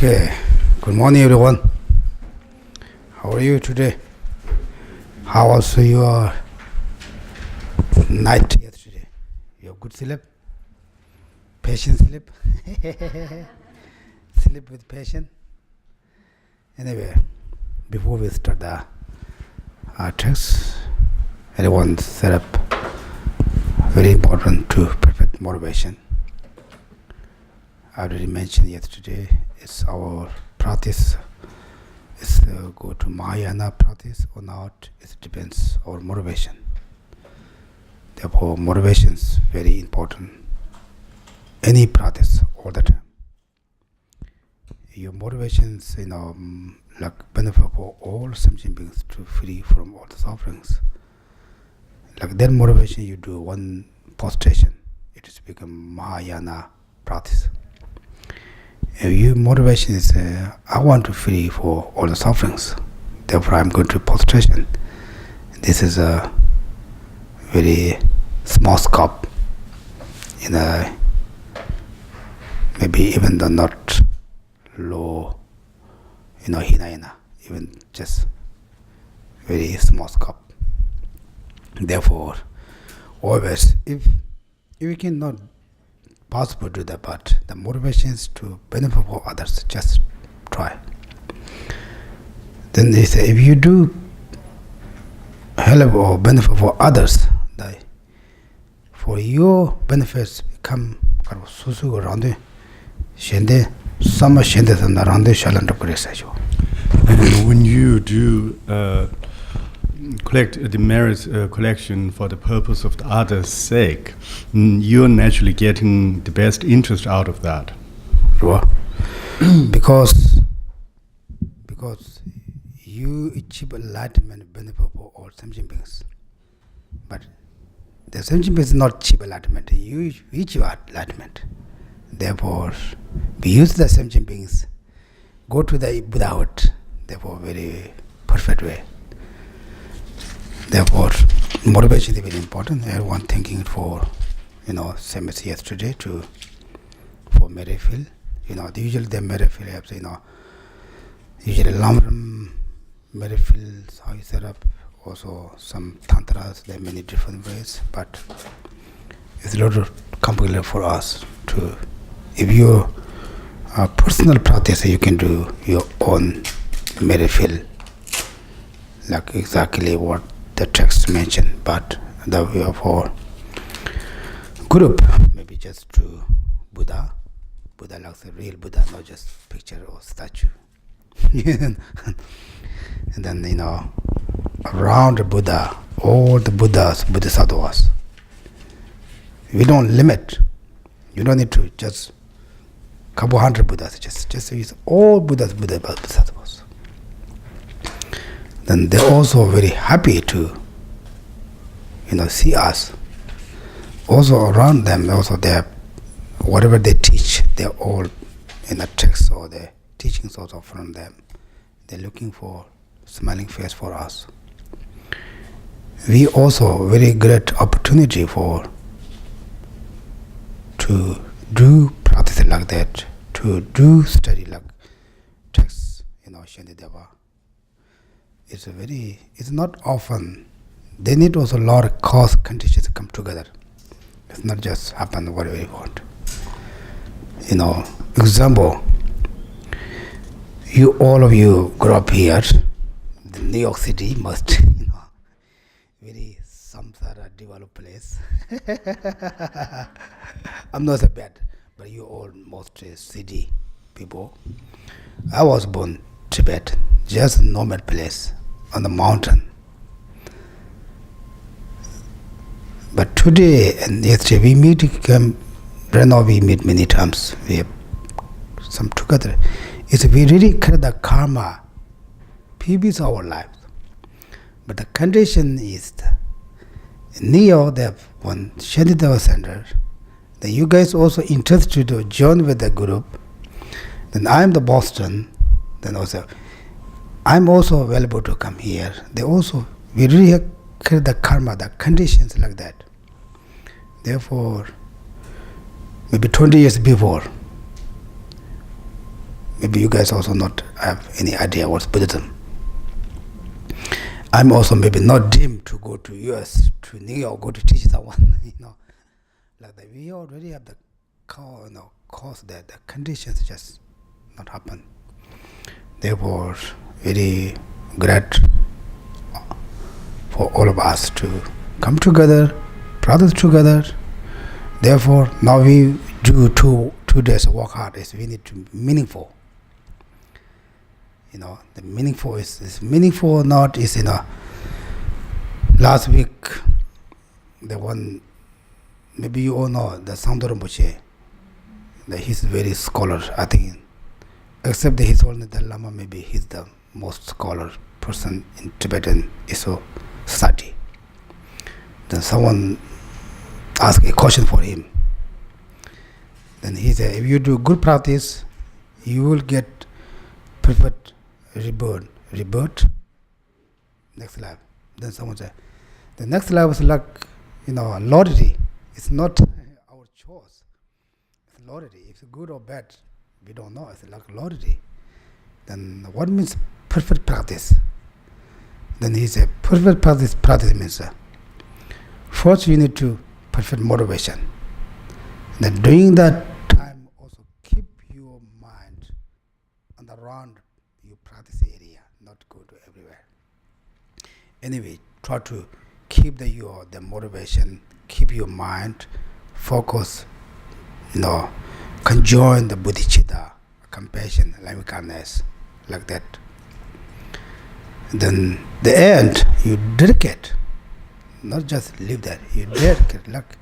Okay, good morning everyone. How are you today? How was your night yesterday? You have good sleep? Patient sleep? Sleep with patience? Anyway, before we start our text, everyone set up very important to perfect motivation. I already mentioned yesterday, it's our practice. It's go to Mahayana practice or not, it depends on our motivation. Therefore, motivation is very important. Any practice, all the time. Your motivations, like benefit for all sentient beings to free from all the sufferings. Like that motivation, you do one prostration, it has become Mahayana practice. Your motivation is, I want to free for all the sufferings. Therefore, I'm going to prostration. This is a very small scope. Maybe even the not low, hinayana, even just very small scope. Therefore, always, if we cannot possible to do that, but the motivations to benefit for others, just try. Then they say, if you do help or benefit for others, for your benefits become susu around shende sama shende around shalandra kuresajo. And when you do collect the merit collection for the purpose of the other's sake, you're naturally getting the best interest out of that. Because you achieve enlightenment benefit for all sentient beings. But the sentient beings not achieve enlightenment, you achieve enlightenment. Therefore, we use the sentient beings, go to the Buddhahood, therefore very perfect way. Therefore, motivation is very important. Everyone thinking for, same as yesterday for merit field. Usually the merit field helps, usually long merit fields, how you set up. Also some tantras, there are many different ways, but it's a lot complicated for us to, if you personal practice, you can do your own merit field, like exactly what the text mentioned, but the way for group, maybe just to Buddha like the real Buddha, not just picture or statue. And then, around the Buddha, all the Buddhas, Bodhisattvas, we don't limit. You don't need to just couple hundred Buddhas, just use all Buddhas, Bodhisattvas. Then they're also very happy to, see us. Also around them, also whatever they teach, they're all in the text or the teachings also from them. They're looking for smiling face for us. We also very great opportunity to do practice like that, to do study like text, Shantideva. It's not often. They need also a lot of cause conditions to come together. It's not just happen whatever you want. Example, all of you grew up here, the New York City must, very samsara developed place. I'm not so bad, but you all most city people. I was born Tibet, just a normal place on the mountain. But today and yesterday we meet, right now we meet many times. We have some together. It's we really create the karma, previous our lives. But the condition is, in New York they have one Shantideva center. Then you guys also interested to join with the group. Then I'm the Boston. Then also, I'm also available to come here. We really create the karma, the conditions like that. Therefore, maybe 20 years before, maybe you guys also not have any idea what's Buddhism. I'm also maybe not deemed to go to US, to New York, go to teach someone, like that. We already have the cause that the conditions just not happen. Therefore, very great for all of us to come together, practice together. Therefore, now we do two days work hard. Is we need to meaningful. The meaningful is meaningful. Not is last week the one maybe you all know the Sangdo Rinpoche. He's very scholar, I think. Except that he's only the Lama. Maybe he's the most scholar person in Tibetan Iso society. Then someone asked a question for him. Then he said, if you do good practice, you will get perfect rebirth. Next life. Then someone said, the next life is like, lottery. It's not our choice. It's lottery. If it's good or bad, we don't know. It's like lottery. Then what means perfect practice? Then he said, perfect practice means first you need to perfect motivation. Then during that time also keep your mind on the around your practice area, not go to everywhere. Anyway, try to keep the motivation, keep your mind focus, conjoin the bodhicitta, compassion, loving kindness, like that. Then the end, you dedicate, not just leave that. You dedicate, like,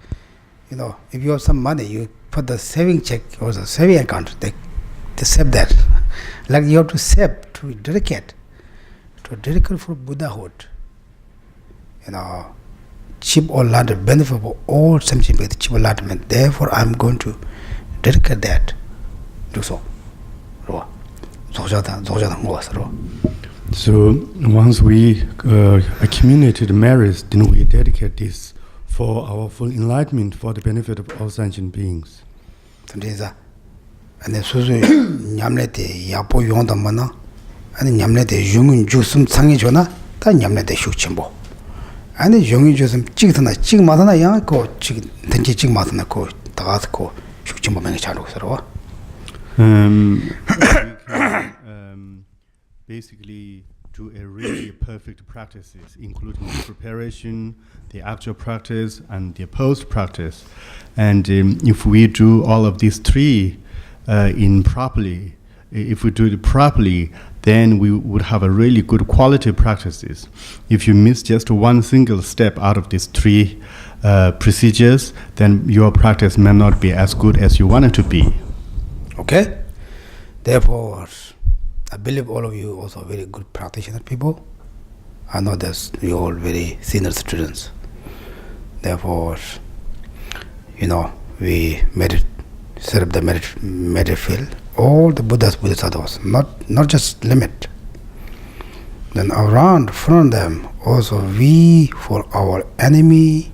if you have some money, you put the saving check or the saving account, they save that. Like you have to save, to dedicate for Buddhahood. Cheap or land benefit for all something with cheap enlightenment. Therefore, I'm going to dedicate that. Do so. So once we accumulated merits, then we dedicate this for our full enlightenment, for the benefit of all sentient beings. And susu nyamlete yapo yonda mana, and nyamlete yungun jusum sangi jona, ta nyamlete shukchimbo. And yungun jusum chigtana, chigmatana yang ko chig tenchi chigmatana ko tagat ko shukchimbo mengi chalu sarwa. Basically do a really perfect practices, including the preparation, the actual practice, and the post-practice. And if we do all of these three if we do it properly, then we would have a really good quality practices. If you miss just one single step out of these three procedures, then your practice may not be as good as you want it to be. Okay? Therefore, I believe all of you also very good practitioner people. I know that you all very senior students. Therefore, we set up the merit field. All the Buddhas, Bodhisattvas, not just limit. Then around from them also we for our enemy.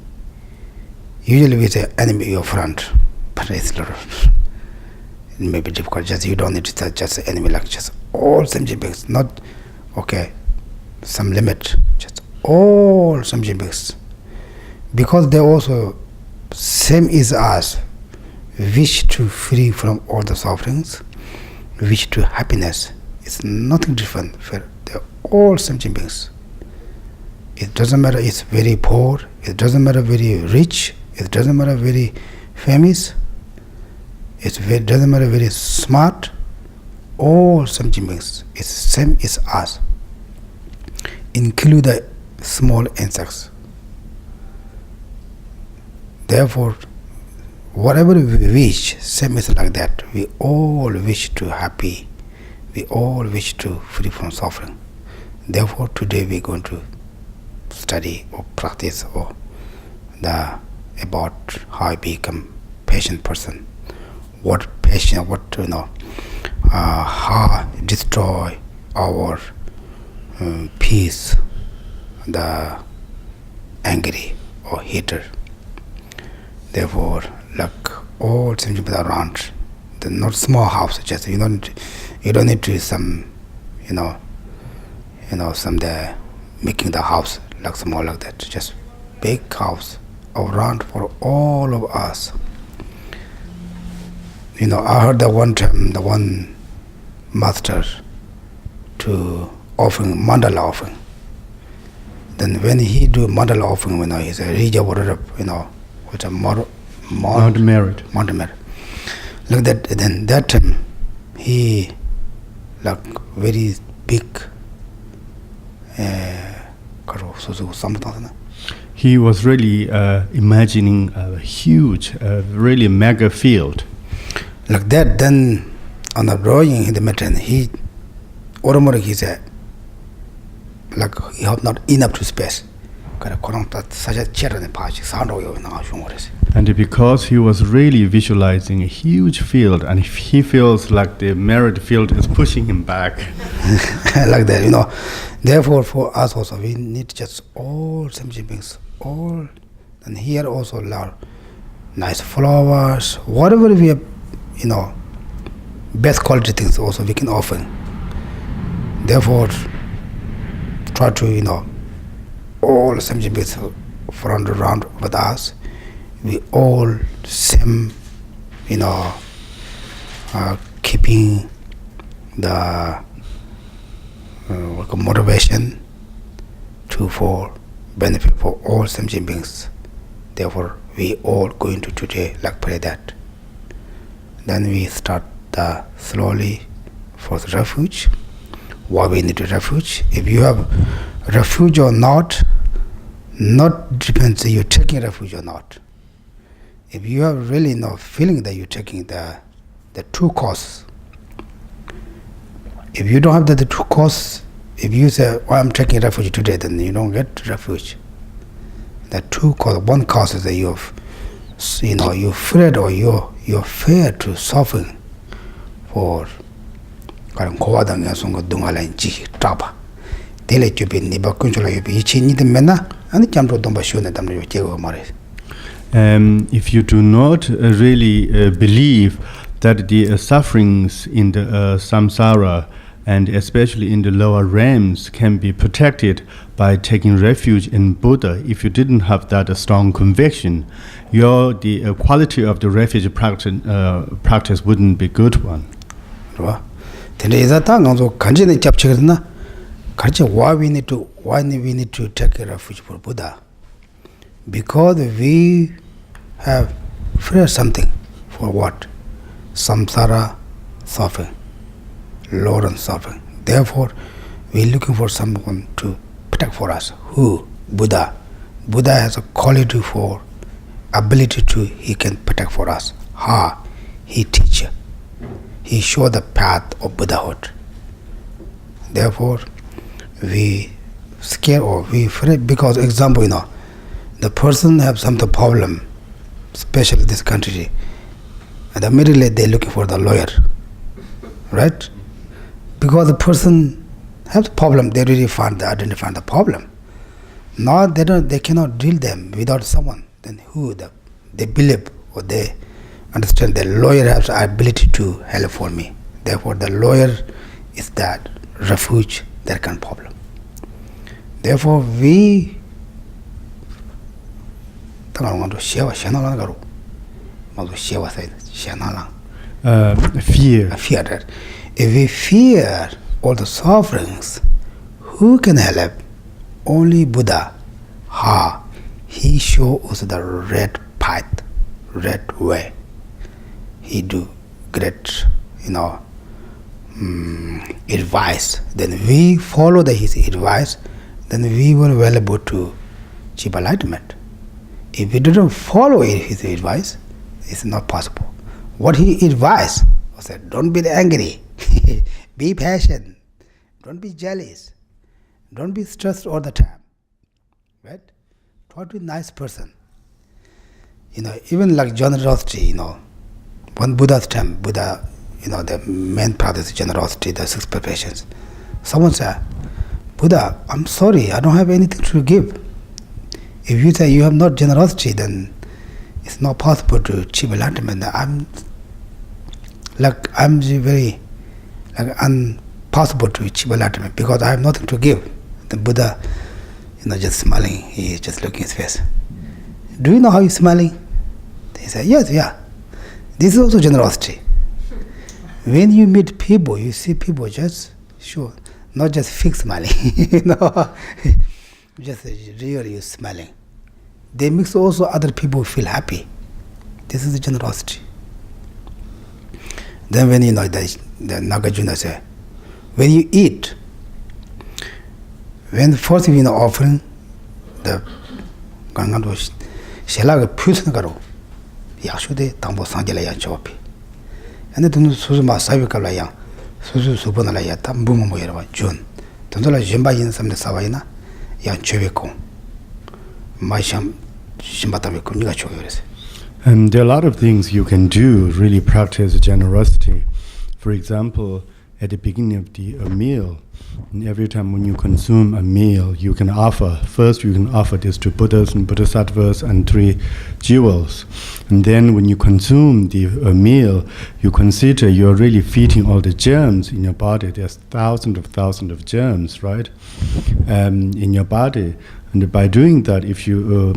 Usually we say enemy your friend, but it's it may be difficult. Just you don't need to say just enemy, like just all sentient beings, not some limit, just all sentient beings, because they also same as us, wish to free from all the sufferings, wish to happiness. It's nothing different. They're all sentient beings. It doesn't matter it's very poor, it doesn't matter very rich, it doesn't matter very famous, it doesn't matter very smart. All sentient beings is same as us, include the small insects. Therefore, whatever we wish, same is like that. We all wish to happy. We all wish to free from suffering. Therefore, today we're going to study or practice about how I become patient person. What patient? How destroy our peace, the angry or hater. Therefore, like all sentient around, the not small house, just You don't need to some, some there making the house like small like that. Just big house around for all of us. I heard that one time the one master to offering mandala offering. Then when he do mandala offering, he's a Rija Warab, which a Mount Merit. Look that. Then that time he like very big. He was really imagining a huge, really mega field. Like that, then on the drawing in the matter, he said, like he have not enough to space. And because he was really visualizing a huge field, and if he feels like the merit field is pushing him back. Like that, Therefore, for us also, we need just all sentient beings, all. And here also, nice flowers, whatever we have, best quality things also we can offer. Therefore, try to, all sentient beings front around with us. We all same, keeping the motivation for benefit for all sentient beings. Therefore, we all going to today pray that. Then we start slowly for the refuge. Why we need a refuge? If you have refuge or not depends if you're taking refuge or not. If you have really no feeling that you're taking the true cause, if you don't have the true cause, if you say, I'm taking refuge today, then you don't get refuge. The true cause, one cause is that you're afraid or you're fear to suffer for if you do not really believe that the sufferings in the samsara and especially in the lower realms can be protected by taking refuge in Buddha, if you didn't have that strong conviction, the quality of the refuge practice wouldn't be good one. Why we need to take a refuge for Buddha? Because we have feared something. For what? Samsara suffering, lower suffering. Therefore, we are looking for someone to protect for us. Who? Buddha. Buddha has a quality for ability to, he can protect for us. He teacher. He show the path of Buddhahood. Therefore, we scared or we afraid because, example, the person have some problem, especially this country, and immediately they're looking for the lawyer, right? Because the person has the problem, they really identify the problem. Now they cannot deal them without someone. Then who? They believe or they understand the lawyer has the ability to help for me. Therefore, the lawyer is that refuge, that kind of problem. Therefore, we fear. Fear that. If we fear all the sufferings, who can help? Only Buddha. He show us the red path, red way. He do great, advice. Then we follow his advice. Then we were well able to achieve enlightenment. If we didn't follow his advice, it's not possible. What he advised was that don't be angry, be patient, don't be jealous, don't be stressed all the time. Right? Try to be a nice person. Even like generosity, when Buddha's time, Buddha, the main practice is generosity, the 6 perfections. Someone said, Buddha, I'm sorry, I don't have anything to give. If you say you have not generosity, then it's not possible to achieve enlightenment. I'm very like impossible to achieve enlightenment because I have nothing to give. The Buddha, just smiling, he is just looking at his face. Do you know how he's smiling? He said, yes, yeah. This is also generosity. When you meet people, you see people just, sure, not just fake smiling, just really smiling. They make also other people feel happy. This is the generosity. Then when the Nagarjuna said, when you eat, when the first offering, the Gangandosh, Shelaga Putin Garo, Yashude, Tambo Sanjala Chopi. And then Suzuma Savikalaya, Suzu Subanalaya, Tambumo June. Tondola Jimba in some the Savana, Yan Cheviko, Masham Shimbatamiku Nigachoyores. And there are a lot of things you can do, really practice generosity. For example, at the beginning of a meal, and every time when you consume a meal, you can offer this to Buddhas and Bodhisattvas and 3 jewels. And then when you consume the meal, you consider you're really feeding all the germs in your body. There's thousands of germs, right, in your body. And by doing that, if you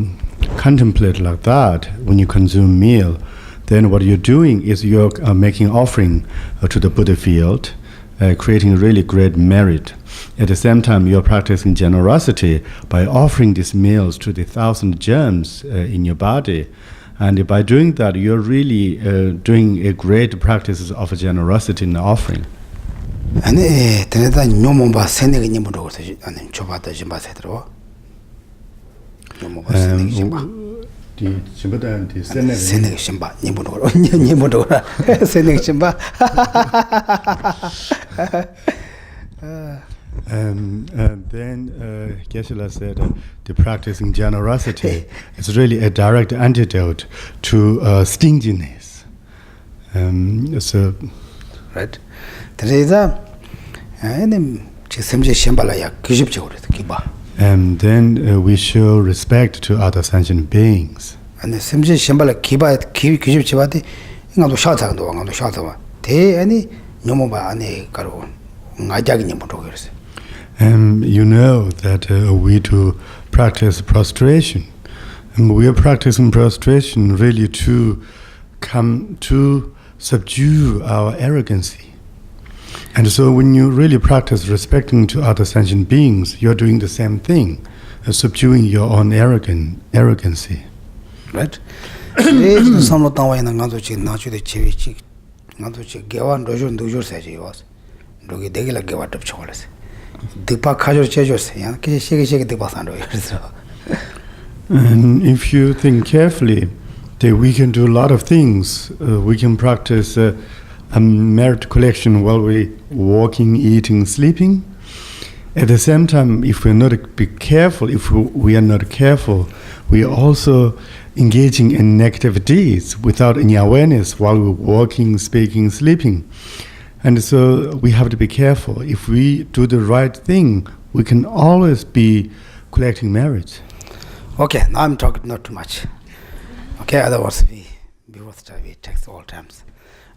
contemplate like that, when you consume meal, then what you're doing is you're making offering to the Buddha field, creating really great merit. At the same time, you're practicing generosity by offering these meals to the 1,000 germs in your body. And by doing that, you're really doing a great practice of generosity in the offering. Then Geshe said the practicing generosity is really a direct antidote to stinginess. So, right? And then we show respect to other sentient beings. And the Simji Shambhala Kiba Kiship Chivati, Ingado Shata, Ngado Shata, Te any Nomoba Ane Karo, Najagin Motogers. You know that we do practice prostration. And we are practicing prostration really to come to subdue our arrogancy. And so when you really practice respecting to other sentient beings, you're doing the same thing, subduing your own arrogancy. Right? And if you think carefully, that we can do a lot of things. We can practice a merit collection while we're walking, eating, sleeping. At the same time, if we are not careful, we are also engaging in negative deeds without any awareness while we're walking, speaking, sleeping. And so we have to be careful. If we do the right thing, we can always be collecting merit. Okay, now I'm talking not too much. Okay, otherwise we text all times.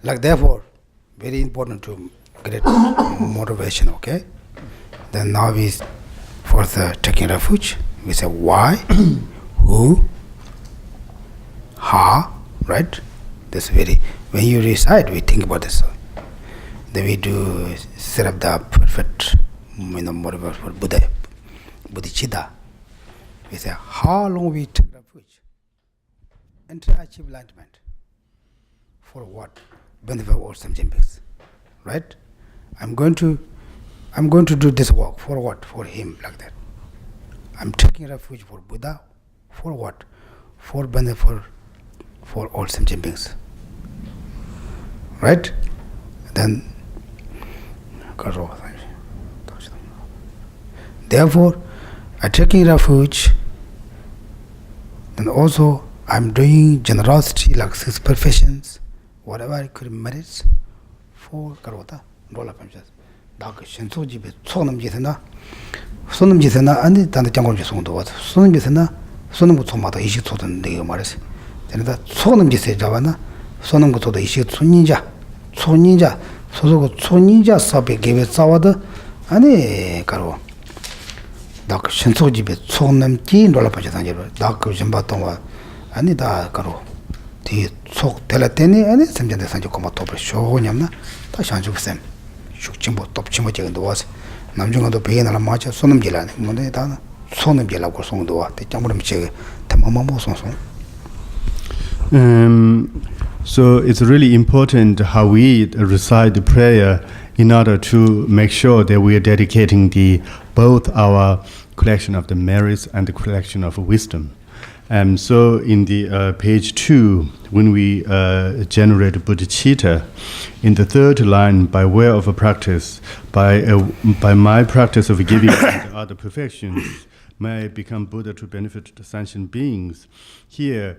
Like therefore, very important to get motivation, okay? Then now we first taking refuge. We say why, who, how, right? This very, when you recite, we think about this. Then we do set up the perfect motivation for Buddha, Bodhicitta. We say how long we take refuge and to achieve enlightenment. For what? Benefit of all sentient beings, right? I'm going to do this work for what? For him, like that. I'm taking refuge for Buddha. For what? For benefit for all sentient beings, right? Then, therefore, I'm taking refuge. Then also, I'm doing generosity, like 6 perfections. Whatever I could merit for Karota, roll up and just Daka Shenso Jibe, Sonam Jitana, Sonam Jitana, and the Jango Jison to what? Sonam Jitana, Sonam Tomata, Ishit and the Maris. Then that Sonam Jise Javana, Sonam to the Ishit Ninja, 소소고 초닌자 사베 게베 싸워도 아니 가로 dak shinso jibe tsoknam ki ndola pacha tangiru dak jimba tongwa ani da karo di tsok tela teni ani samjanda sanji koma topa shogo nyamna da shanchuk sem shuk chimbo top chimbo chigando wasi namchunga do pegi nala macha sonam jila mwanda da sonam jila kor songdo wa te chamburam chigi tamamambo song song. So it's really important how we recite the prayer in order to make sure that we are dedicating both our collection of the merits and the collection of wisdom. So in the page 2, when we generate bodhicitta, in the third line, by way of a practice, by my practice of giving and other perfections, may I become Buddha to benefit the sentient beings. Here,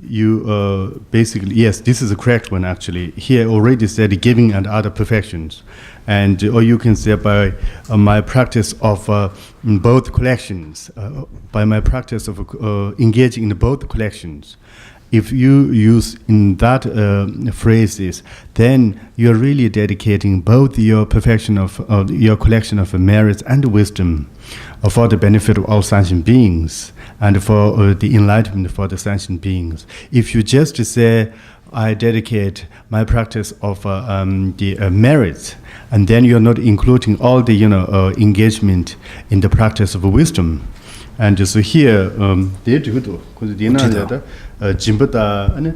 you basically, yes, this is the correct one actually. Here already said giving and other perfections. And or you can say by my practice of both collections, by my practice of engaging in both collections. If you use in that phrases, then you're really dedicating both your perfection of your collection of merits and wisdom for the benefit of all sentient beings and for the enlightenment for the sentient beings. If you just say, I dedicate my practice of the merits, and then you're not including all the engagement in the practice of wisdom. And so here, jimbata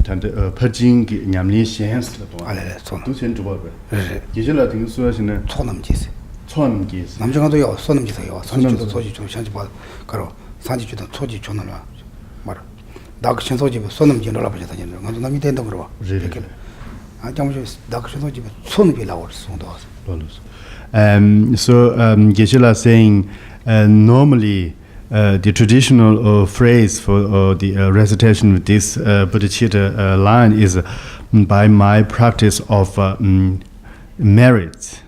tante pajing nyamni science la to du chen zhuo be yijela ting suo xin ne chonam jis namjang do yo sonam jis yo sanji do soji 좀 샹지 봐 가로 산지 주도 초지 존나라 말 다크신 소지 sonam jin 놀아 보자 다니는 거 남이 된다 그러 이렇게 아 잠시 다크신 소지 손 빌라고 son도 so Geshe saying normally the traditional phrase for the recitation of this bodhicitta line is by my practice of merits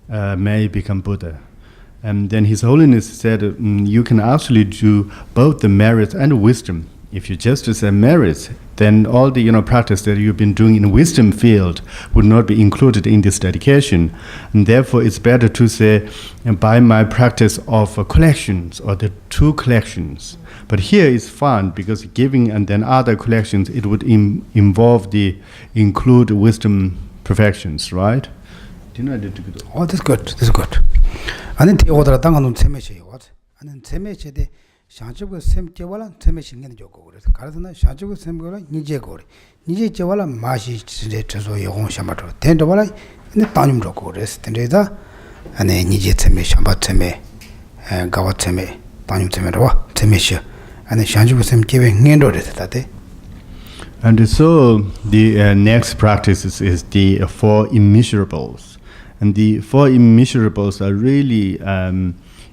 may become Buddha. And then His Holiness said you can actually do both the merits and wisdom. If you just say merits, then all the practice that you've been doing in wisdom field would not be included in this dedication. And therefore it's better to say by my practice of collections or the two collections. But here is fun because giving and then other collections, it would include wisdom perfections, right? Oh, that's good. That's good. And then order 당하는 세메시 what? And 세메시데 샤주고 셈께와라 세메신게 좋고 그래서 가르스나 샤주고 셈거라 니제 거리 니제 제와라 마시 진짜 저소 영혼 샤마도 된다와라 근데 따님 좋고 그래서 된데다 안에 니제 세메 샤마 세메 가와 세메 따님 세메와 세메시 안에 샤주고 셈께에 녜도레다데. And so the next practice is the four immeasurables. And the four immeasurables are really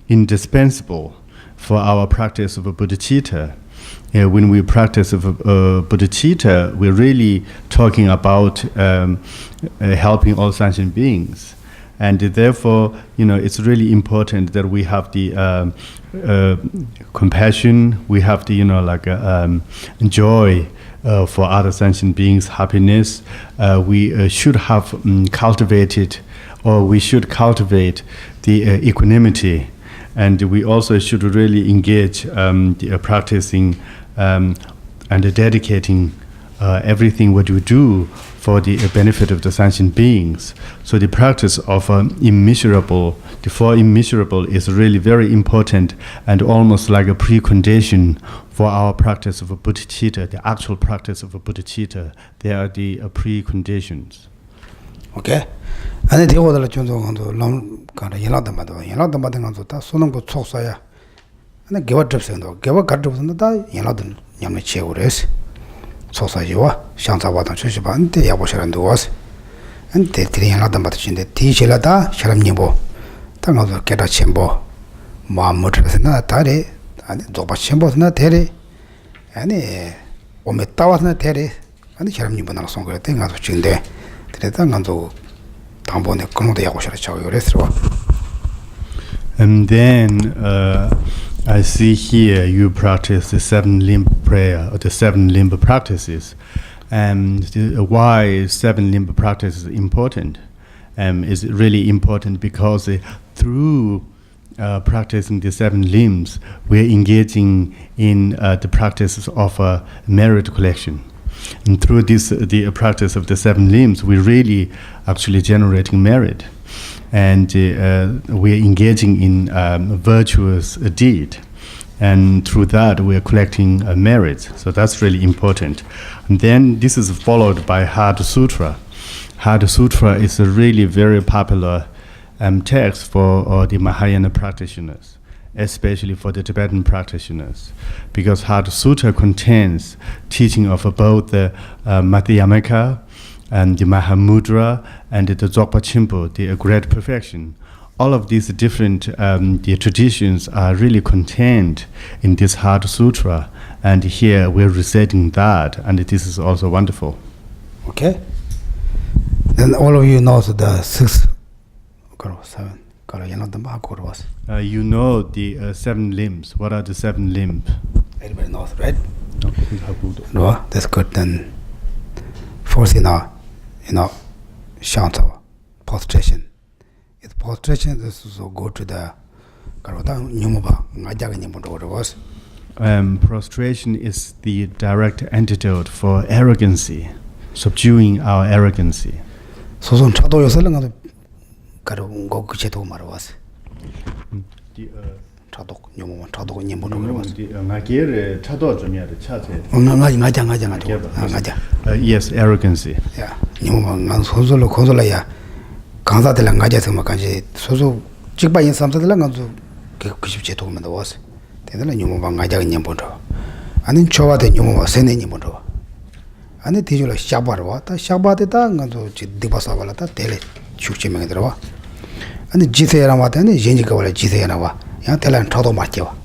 indispensable for our practice of a bodhicitta. When we practice of a bodhicitta, we're really talking about helping all sentient beings. And therefore, it's really important that we have the compassion, we have the, joy for other sentient beings, happiness. We should have cultivated, or we should cultivate the equanimity. And we also should really engage the practicing and dedicating everything what we do for the benefit of the sentient beings. So the practice of immeasurable, the four immeasurable is really very important and almost like a precondition for our practice of a bodhicitta, the actual practice of a bodhicitta. They are the preconditions. Okay. And the other children long kind of yellow the sonum go choksaya. And the giver drips and give a cut of the die, yellow yamichures. Sosajiwa, Shantawatan Shishiban, the Yaboshan was. And the three another matchin the Tishelada, Sharamnibo, Tango Keta Chimbo, Mamutas not Tari, and Doba Chimbos not Terry, and Ometawas not Terry, and the Sharamniban song thing out of Chinde. And then I see here you practice the seven limb prayer or the seven limb practices. Why seven limb practice is important is really important because through practicing the seven limbs, we're engaging in the practices of merit collection. And through the practice of the seven limbs, we're really actually generating merit. And we're engaging in virtuous deed. And through that, we're collecting merits. So that's really important. And then this is followed by Heart Sutra. Heart Sutra is a really very popular text for the Mahayana practitioners, especially for the Tibetan practitioners, because Heart Sutra contains teaching of both the Madhyamaka and the Mahamudra and the Dzogpa Chimpo, the Great Perfection. All of these different the traditions are really contained in this Heart Sutra, and here we're reciting that, and this is also wonderful. Okay. Then all of you know the 6, 7. You know the 7 limbs. What are the 7 limbs? Everybody knows, right? No, that's good. Then first, Shantideva, prostration. It's prostration. This is go to the prostration is the direct antidote for arrogancy, subduing our arrogancy. So chado yoselanga karo go kucheto marwas. Chado nyomo chado nyembo marwas. Ngagere chado jomya de chate. Ngaja. Yes, arrogancy. Yeah. Nyomo ngan sozolo kozola ya. Kanza de la ngaja sema kanji sozo chikba yin samsa de la nganzo ke kucheto marwas. Tendela nyomo ba ngaja nyembo do. Anin chowa de nyomo ba sene nyembo do. 아니 디줄라 샤바르와 다 샤바데다 간도 디바사발라다 텔레 축치명에 들어와 아니 지세야라 와다니 젠지가 원래 지세야라 와 야 텔란 쳐도 맞죠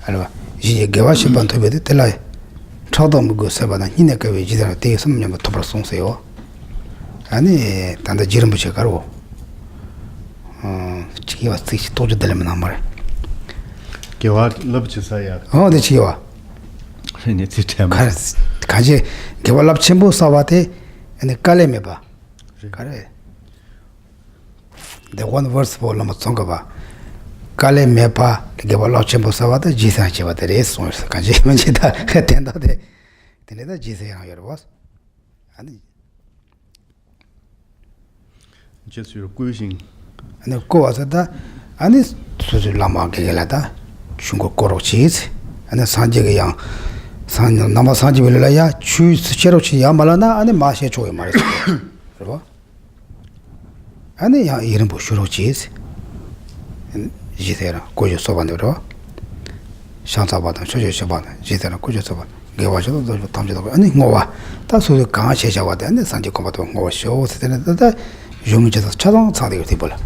알바 이제 개와시 반토베데 텔라 쳐도 먹고 세바다 히네 거에 지세라 대 섬념 토벌 송세요 아니 단다 지름 붙여 가로 지기와 스시 도저 들면 한 말. 개와 럽치사야. 네 지기와. 네 지템. 가지 개발랍 첨부 사와테 ene kale me ba kare the one verse for lama songa ba kale me pa 개발랍 첨부 사와테 지사 제바데 레소 가지 문제다 된다데 되네다 지세야 여러분 아니 just 꾸신 아니 고와서다 아니 수주 라마 개gelada 중국 고로치스 아니 산제게 양 산 남아 산지벨라야 추 스체로치 야말라나 아니 마셰 조에 말했어. 그거? 아니 야 이런 보슈로치스. 지세라 고조 소반으로. 샹사바다 조조셔바다 지세라 고조 소반. 개와셔도 더 탐지도 아니 뭐와. 다소 강아셰샤와데 아니 산지 코바도 뭐쇼 스테네다 용지서 차동 차대가 되볼라.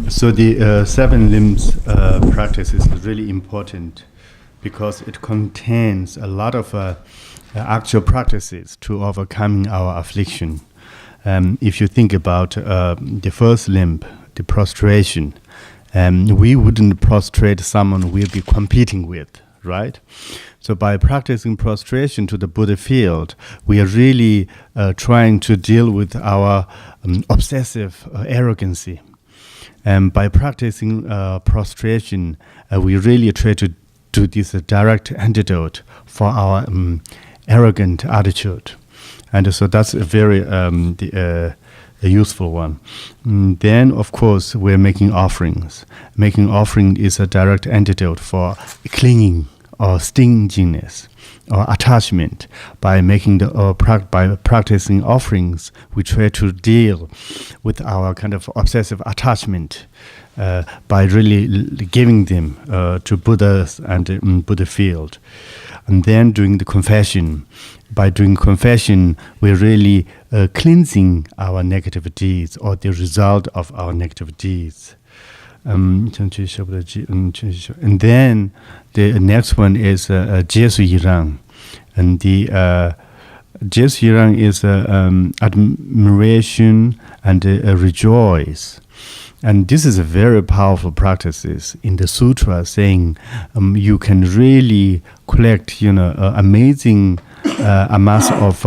So the 7 limbs practice is really important because it contains a lot of actual practices to overcoming our affliction. If you think about the first limb, the prostration, we wouldn't prostrate someone we'll be competing with, right? So by practicing prostration to the Buddha field, we are really trying to deal with our obsessive arrogancy. By practicing prostration, we really try to do this direct antidote for our arrogant attitude. And so that's a very a useful one. Then, of course, we're making offerings. Making offering is a direct antidote for clinging or stinginess or attachment. By making by practicing offerings, we try to deal with our kind of obsessive attachment by really giving them to Buddhas and the Buddha field. And then doing the confession. By doing confession, we're really cleansing our negative deeds or the result of our negative deeds. And then the next one is Jesu Yirang. And the Jesirang is admiration and rejoice. And this is a very powerful practice in the sutra, saying you can really collect, amazing amass of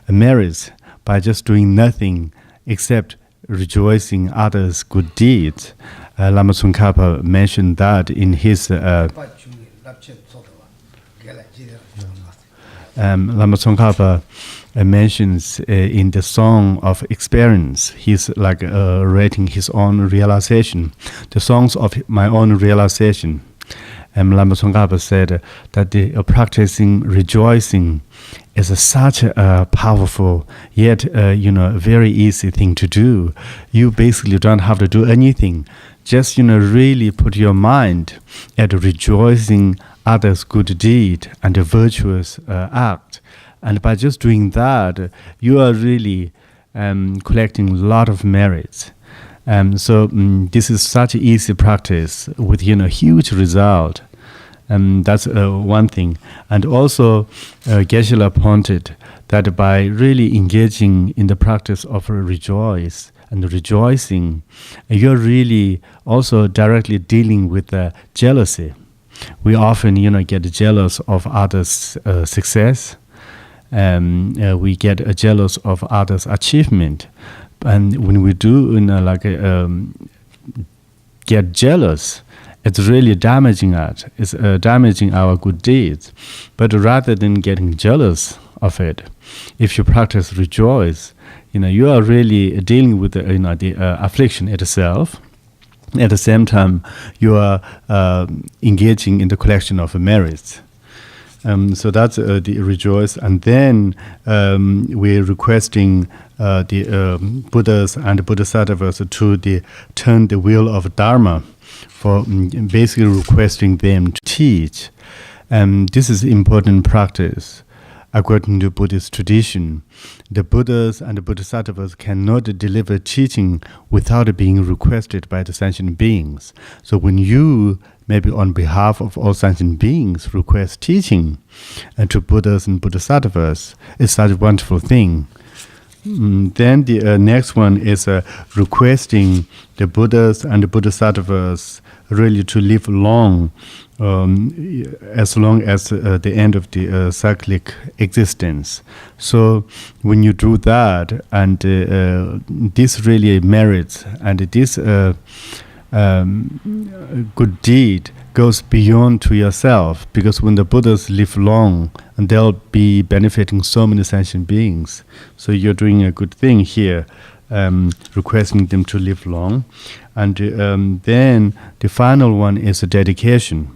merits by just doing nothing except rejoicing others' good deeds. Lama Tsongkhapa mentioned that in his Lama Tsongkhapa mentions in the Song of Experience. He's like rating his own realization, the songs of my own realization. Lama Tsongkhapa said that the practicing rejoicing is such a powerful yet very easy thing to do. You basically don't have to do anything. Just really put your mind at rejoicing others' good deed and a virtuous act. And by just doing that, you are really collecting a lot of merits. So this is such an easy practice with huge result. That's one thing. And also, Geshe pointed that by really engaging in the practice of rejoice and rejoicing, you're really also directly dealing with jealousy. We often, get jealous of others' success. We get jealous of others' achievement. And when we do, get jealous, it's really damaging us. It's damaging our good deeds. But rather than getting jealous of it, if you practice rejoice, you are really dealing with the affliction itself. At the same time, you are engaging in the collection of merits. So that's the rejoice. And then we're requesting the Buddhas and Bodhisattvas to turn the wheel of Dharma, for basically requesting them to teach. This is important practice. According to Buddhist tradition, the Buddhas and the Bodhisattvas cannot deliver teaching without being requested by the sentient beings. So when you, maybe on behalf of all sentient beings, request teaching to Buddhas and Bodhisattvas, it's such a wonderful thing. Then the next one is requesting the Buddhas and the Bodhisattvas really to live long as the end of the cyclic existence. So when you do that, and this really merits, and this good deed goes beyond to yourself, because when the Buddhas live long, and they'll be benefiting so many sentient beings. So you're doing a good thing here, requesting them to live long. And then the final one is a dedication.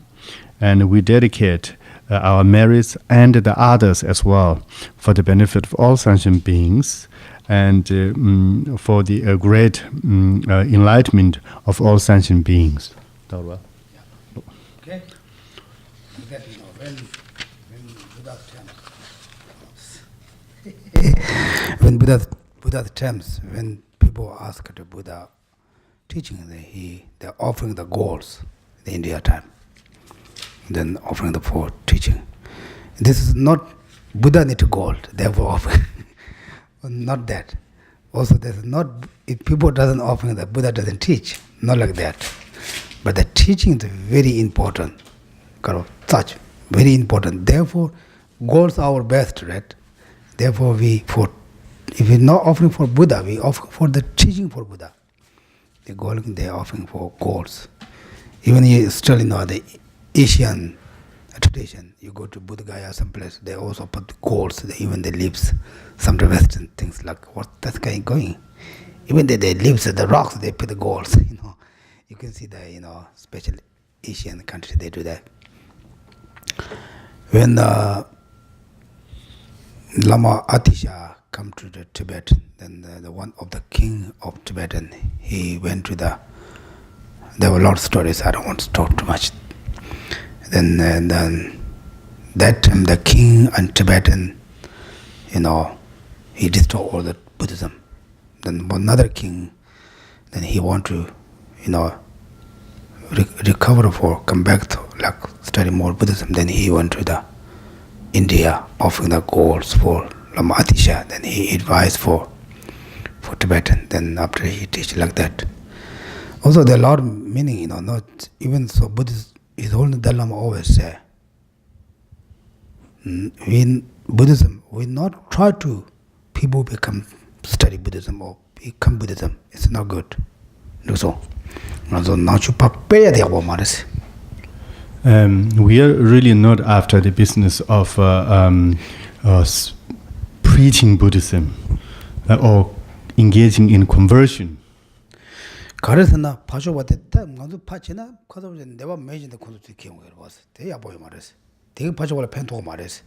And we dedicate our merits and the others as well for the benefit of all sentient beings, and for the great enlightenment of all sentient beings. Okay. When Buddha's terms, when people ask the Buddha teaching, they're offering the goals in India time, then offering the for teaching. This is not Buddha need gold, therefore offering. Not that. Also, there's not, if people doesn't offer that, Buddha doesn't teach. Not like that. But the teaching is very important. Kind of such, very important. Therefore, goals are our best, right? Therefore, if we're not offering for Buddha, we offer for the teaching for Buddha. The goal they're offering for goals. Even you still the Asian tradition, you go to Buddha Gaya someplace, they also put goals, even the leaves, some Western things like what that guy going. Even the leaves, the rocks, they put the goals. You can see the special Asian countries they do that. When Lama Atisha come to the Tibet, then the one of the king of Tibet, and he went to there were a lot of stories, I don't want to talk too much. Then that time the king and Tibetan, he destroyed all the Buddhism. Then another king, then he want to, recover come back to study more Buddhism. Then he went to the India, offering the goals for Lama Atisha. Then he advised for Tibetan. Then after he teach like that. Also, there are a lot of meaning, not even so. Buddhist is only the Lama always say. In Buddhism, we not try to people become study Buddhism or become Buddhism. It's not good. So, we are really not after the business of preaching Buddhism or engaging in conversion. 가르스나 파쇼바데 먼저 파치나 가서 내가 매진데 콘서트 기억을 봤어. 대야 보여 말했어. 되게 파쇼발 펜토고 말했어.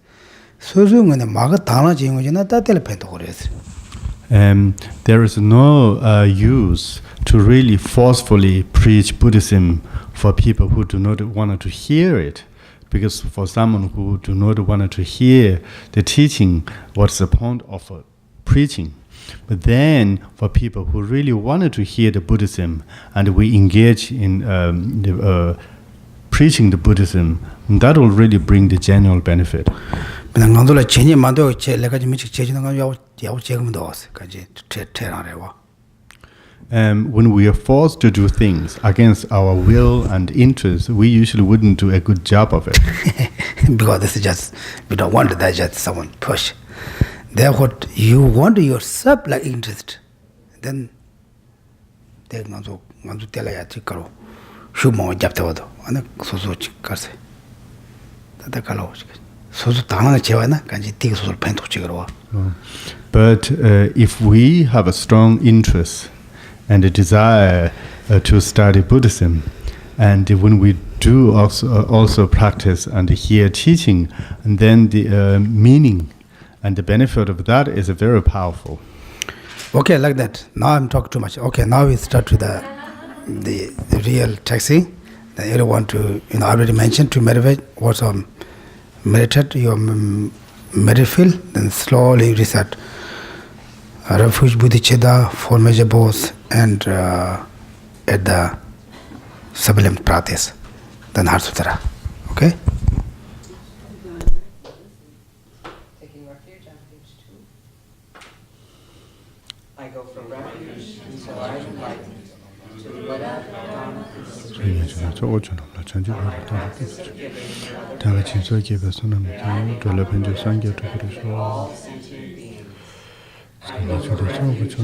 소소근에 마가 다나 지응이나 따텔 펜토고 그랬어. There is no use to really forcefully preach Buddhism for people who do not want to hear it. Because for someone who do not want to hear the teaching, what's the point of preaching? But then for people who really wanted to hear the Buddhism and we engage in preaching the Buddhism, that will really bring the genuine benefit. When we are forced to do things against our will and interest, we usually wouldn't do a good job of it. Because this is just, we don't want that, just someone push. Therefore, you want yourself like interest, then they want to tell you to go. Shumo japtawado, and so chikarse. That color. So Tana Chevana, can you take so pen to But if we have a strong interest and a desire to study Buddhism, and when we do also practice and hear teaching, and then the meaning and the benefit of that is very powerful. Okay, like that. Now I'm talking too much. Okay, now we start with the real taxi. Then you want to, I already mentioned to meditate. Also, meditate your meditate. Then slowly reset. Refuge, Bodhicitta, four major bows, and at the sublime practice. Then Heart Sutra. Okay. I go from refuge until I am enlightened. To the Buddha, Dharma, and Sutra. All sentient beings. I go from refuge until I am enlightened.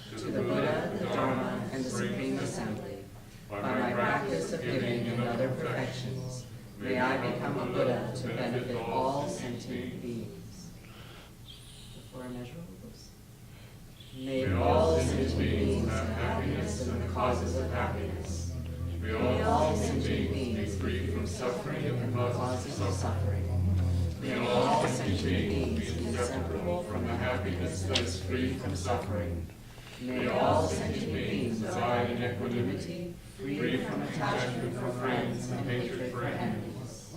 To the Buddha, Dharma, and Sutra. To the Buddha, the Dharma, and the Supreme Assembly. By my practice of giving and other perfections, may I become a Buddha to benefit all sentient beings. The four immeasurables. May all sentient beings have happiness and the causes of happiness. May all sentient beings be free from suffering and the causes of suffering. May all sentient beings be inseparable from the happiness that is free from suffering. May all sentient beings reside in equanimity, free from attachment for friends and hatred for enemies.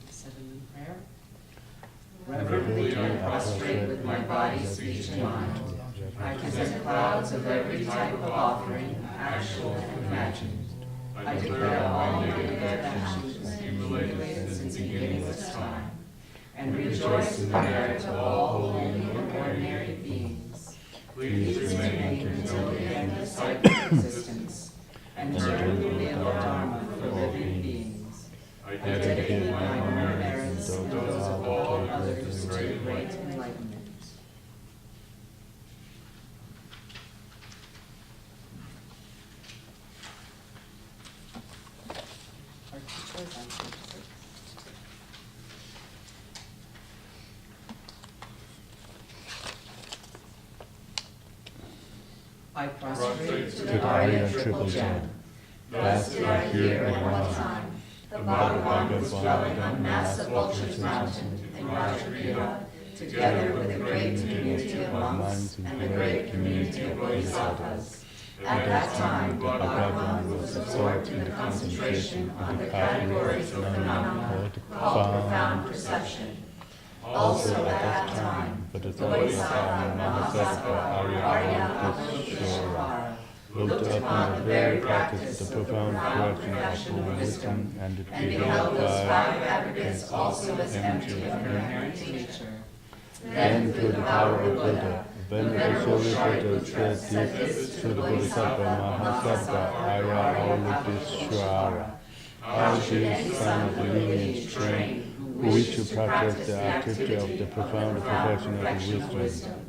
7 prayer. Reverently I prostrate with my body, speech, and mind. I present clouds of every type of offering, actual and imagined. I declare all negative actions accumulated since the beginning of time, and rejoice in the merit of all holy and ordinary beings. Please remain until the end of cyclic existence, and turn the wheel of Dharma for living beings. I dedicate my merits and those of all others to great enlightenment. I prostrate to the Arya Triple Gem. Thus I here at one time. The Bhagavan was dwelling on massive Vulture's Mountain in Rajagriha, together with the great community of monks and the great community of Bodhisattvas. At that time, the Bhagavan was absorbed in the concentration on the categories of phenomena called profound perception. Also at this time, Bodhisattva Mahasattva Arya looked upon the very practice of the profound correction of wisdom and beheld those five aggregates also as empty of their inherent nature. Then, through the power of Buddha, when the Buddha said this to the Bodhisattva Mahasattva Arya, as the son of the lineage trained, who wish to practice the activity of the profound perfection of wisdom.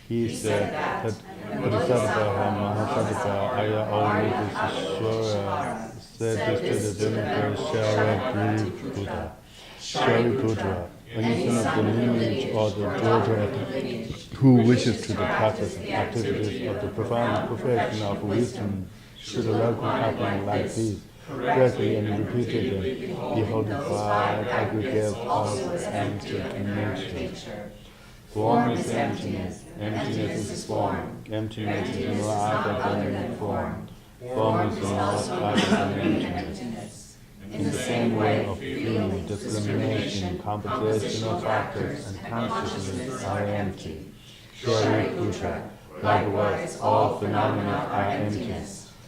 He said that Bodhisattva Mahasattva Arya said this to the venerable Buddha. Buddha, any son of the lineage or the daughter who wishes to practice activities of the profound perfection of wisdom should welcome happen like this, correctly and repeatedly, behold the five aggregates of empty nature. Form is emptiness, emptiness is form, emptiness is no other than form, form is no other than emptiness. In the same way of feeling, discrimination, compositional factors, and consciousness are empty. Buddha, likewise, all phenomena are empty,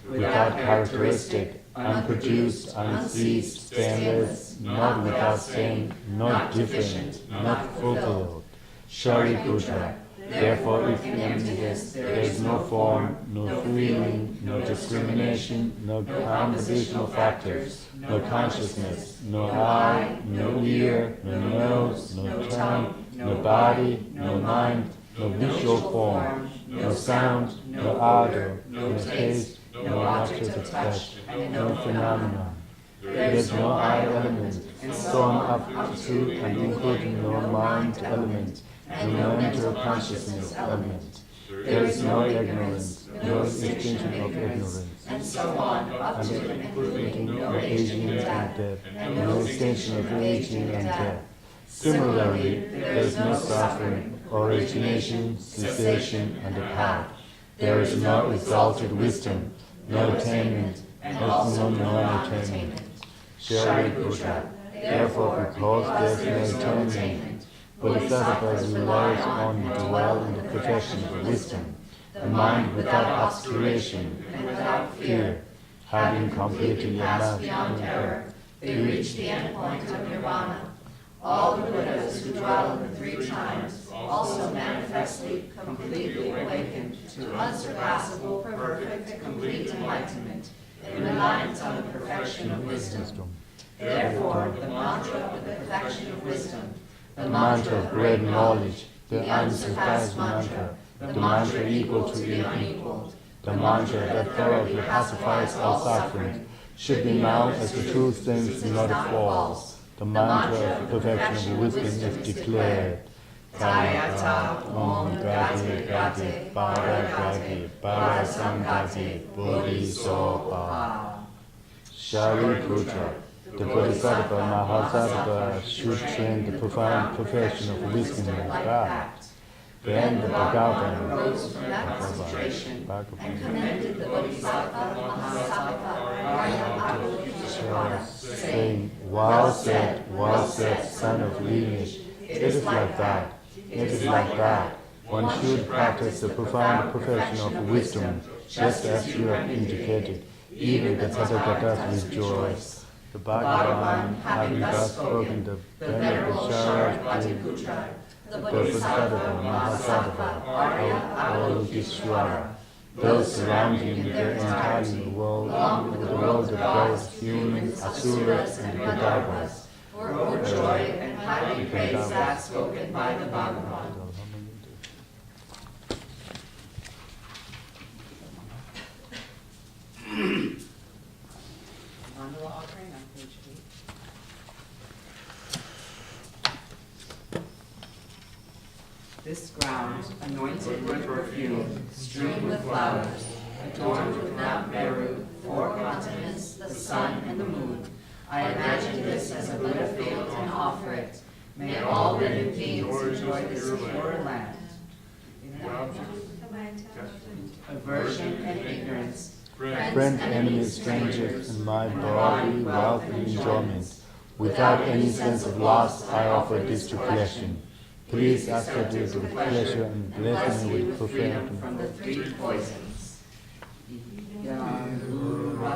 without characteristic, unproduced, unceased, stainless, not without stain, not different, not fulfilled. Buddha, therefore, if in emptiness there is no form, no feeling, no discrimination, no compositional factors, no consciousness, no eye, no ear, no nose, no tongue, no body, no mind, no visual form, no sound, no odor, no taste, no object of touch, no phenomenon. There is no eye element, thrown up to and including no mind element, no mental consciousness element. There is no ignorance, no extinction of ignorance, and so on, up to and including no aging and death, no extinction of aging and death. Similarly, there is no suffering, origination, cessation, and path. There is no exalted wisdom, no attainment, and also no non-attainment. Buddha, therefore, because there is no attainment, Bodhisattva relies on dwell in the perfection of wisdom, the mind without obscuration and without fear, having completely amassed beyond error, they reach the end point of nirvana. All the Buddhas who dwell in the three times also manifestly, completely awakened to unsurpassable, perfect, and complete enlightenment in reliance on the perfection of wisdom. Therefore, the mantra of the perfection of wisdom, the mantra of great knowledge, the unsurpassed mantra, the mantra equal to the unequaled, the mantra that thoroughly pacifies all suffering, should be known as the true things not false. The mantra of perfection of wisdom is declared. Tayata Om Gati Gati Para Gati Para Samgati Bodhisattva. Shariputra, the Bodhisattva Mahasattva should train the profound perfection of wisdom and fact. Then the Bhagavan rose from that concentration and commended the Bodhisattva Mahasattva saying, well said, son of lineage, it is like that, it is like that. One should practice the profound perfection of wisdom, just as you have indicated. Even the Tathagatas rejoice. The Bhagavan, having thus spoken, the venerable Shantideva, the Bodhisattva Mahasattva, Avalokiteshvara, those surrounding the entire world, with the world of both humans, asuras, and Bodhisattvas, were overjoyed and highly praised that spoken by the Bhagavan. Mandala offering on page 8. This ground, anointed with perfume, strewn with flowers, adorned with Mount Meru, 4 continents, the sun and the moon. I imagine this as a Buddha field and offer it. May all living beings enjoy this pure land. aversion and ignorance, friend, enemy, strangers, and my body, wealth, and enjoyment. Without any sense of loss, I offer this to collection. Please accept this with pleasure and bless me with profanity. from the three poisons.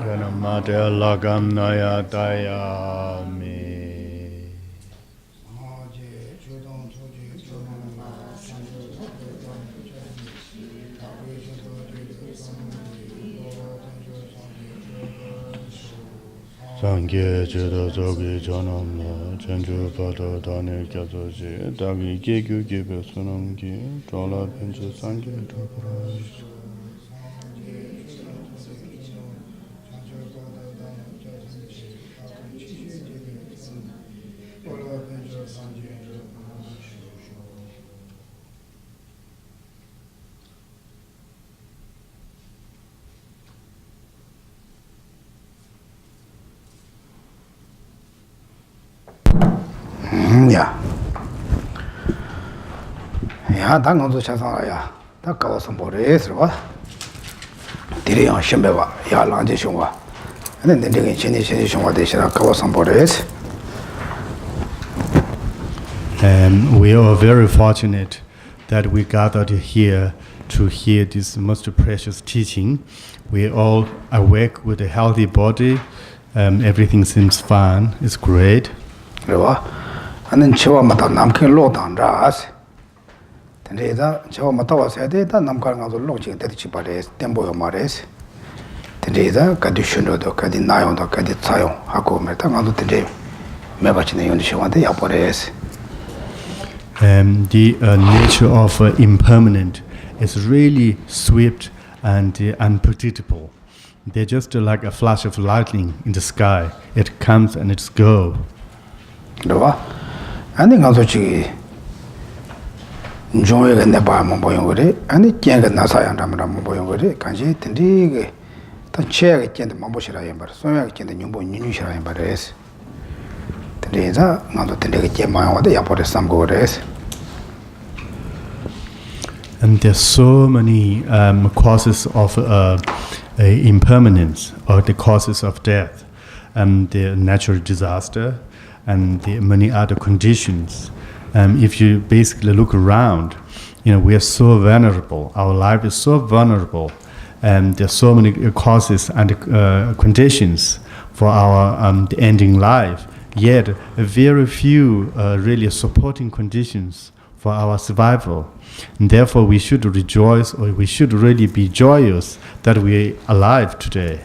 Yanamate lagam naya dayami. Sangye Jeda Zogi Janam Chenju Pato Dani Kyazoji Dagi Gegu Gibe Sunamgi Jola Pinju Sangye Tupurash. Yeah. Yeah, that goes to Chasaya. That goes some Boris, what? Diri on Shimbeva, Yalanji Shunwa. And then they get Chini Shunwa, they should have covered some Boris. We are very fortunate that we gathered here to hear this most precious teaching. We all awake with a healthy body. Everything seems fine. It's great. And then Chiva Mata Namkin Low down Ras. Then Chiva Mata was said that Namkan of the lodging that Chipares, Tembo Mares. Then Kadishuno, Kadinayon, Kaditsayon, Hako Metang the day. Mebachine Yunishiwante Yapores. The nature of impermanent is really swift and unpredictable. They're just like a flash of lightning in the sky. It comes and it's go. And then also enjoy the Nepal Mamboyongore, and it can't get Nasa and Ramboyongore, Kanji, Tendi, the chair again the Mamboshira, but so I can the Numbo Nishira, but is the days are not the Tegema or the Yapore some go race. And there's so many causes of impermanence, or the causes of death, the natural disaster, and the many other conditions. If you basically look around, we are so vulnerable. Our life is so vulnerable, and there are so many causes and conditions for our ending life. Yet, very few really supporting conditions for our survival. And therefore, we should rejoice, or we should really be joyous that we are alive today.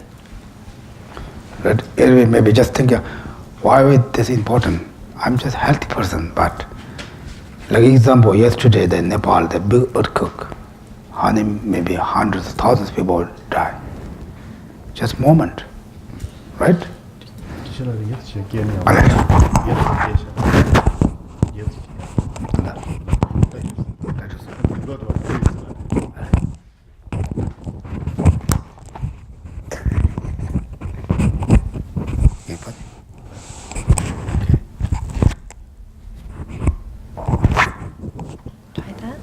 But maybe just think, why is this important? I'm just a healthy person, but like example, yesterday in Nepal, the big earthquake, maybe hundreds of thousands of people die. Just moment, right?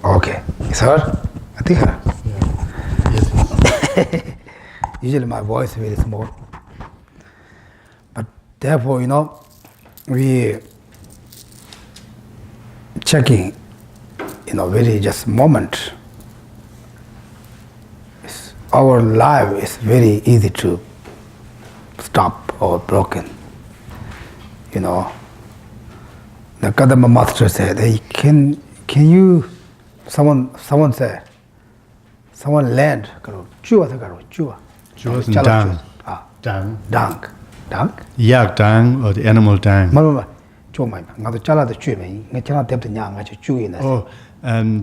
Okay, sir, I think. Yes. Usually my voice is very small, but therefore, we checking, very just moment. Our life is very easy to stop or broken. The Kadamba master said, hey, can you? Someone said, someone land, Chua. Dang. Yak dang, or the animal dang.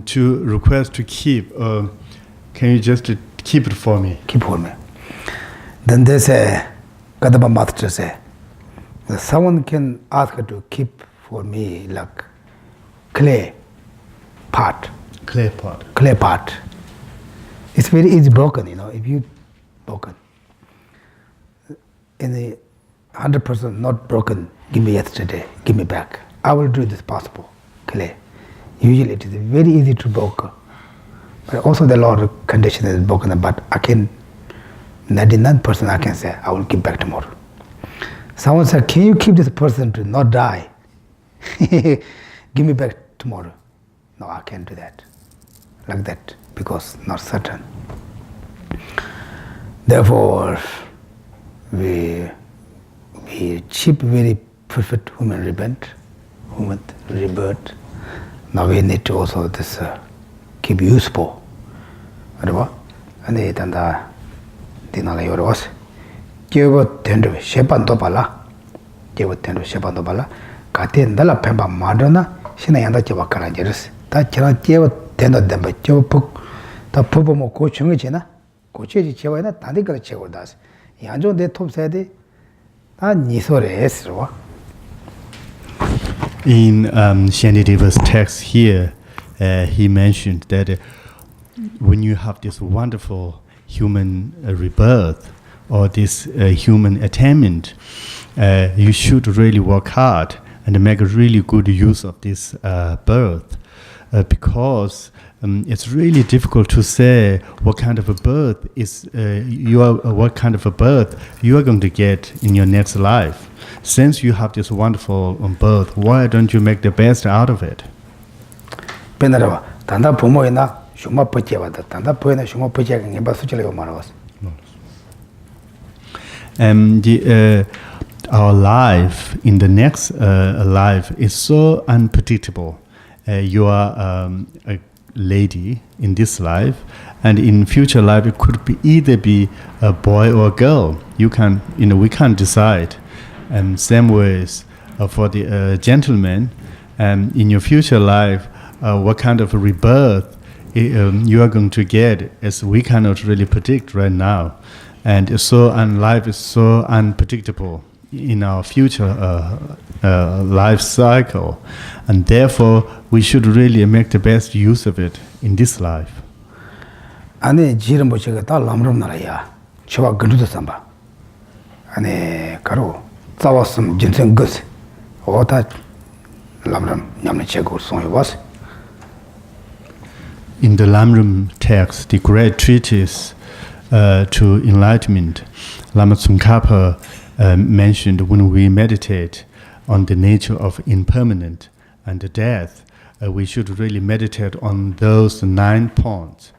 To request to keep, can you just keep it for me? Keep for me. Then they say, Kadamba master say, someone can ask her to keep for me like clay pot. Clay pot. Clay pot. It's very easy broken, if you broken. In the 100% not broken, give me yesterday, give me back. I will do this possible, clay. Usually it is very easy to broke. But also the lot of conditions is broken, but I can, 99% I can say, I will give back tomorrow. Someone said, can you keep this person to not die? Give me back tomorrow. No, I can't do that. Like that, because not certain. Therefore, we achieve very perfect human rebirth. Now we need to also this keep useful. Right? And it and dinala yoros. Give tender shepan topala. Give tender shepan topala. Katin dalla pemba madonna. Shina yanda chivakara jeris. That chira give tender them, but you put the popomo coaching china. Coachi chivana, Tandikal chevodas. Yanjo de top said. In Shantideva's text here, he mentioned that when you have this wonderful human rebirth or this human attainment, you should really work hard and make a really good use of this birth, because it's really difficult to say what kind of a birth what kind of a birth you are going to get in your next life. Since you have this wonderful birth, why don't you make the best out of it? Our life in the next life is so unpredictable. You are a lady in this life, and in future life it could be either be a boy or a girl. We can't decide. Same ways for the gentleman, in your future life, what kind of a rebirth you are going to get, as we cannot really predict right now, and life is so unpredictable in our future life cycle, and therefore we should really make the best use of it in this life. Ane jiram bochega ta lamram nalaya chwa gandu samba ane karo tawasum jinsen gus ota lamram nyamne chego song was. In the Lamrim text, the great treatise to enlightenment, Lama Tsongkhapa mentioned when we meditate on the nature of impermanent and death, we should really meditate on those 9 points,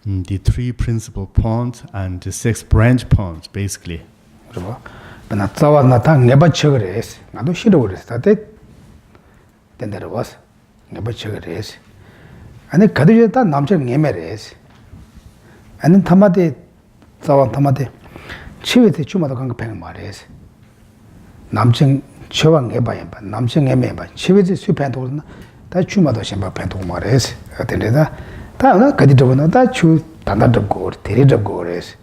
the 3 principal points and the 6 branch points, basically. And Kadujata Namchak Nemeres. And then Tamate Sawan Tamate Chiviti Chumatokang Pengmares. Namching Chewang Ebayamba, Namching Emeba, Chiviti Supanton, that Chumato Shemba Pantomares, attended Tana Kaditona, that Chu Tanat of Gore, Terid of Gores,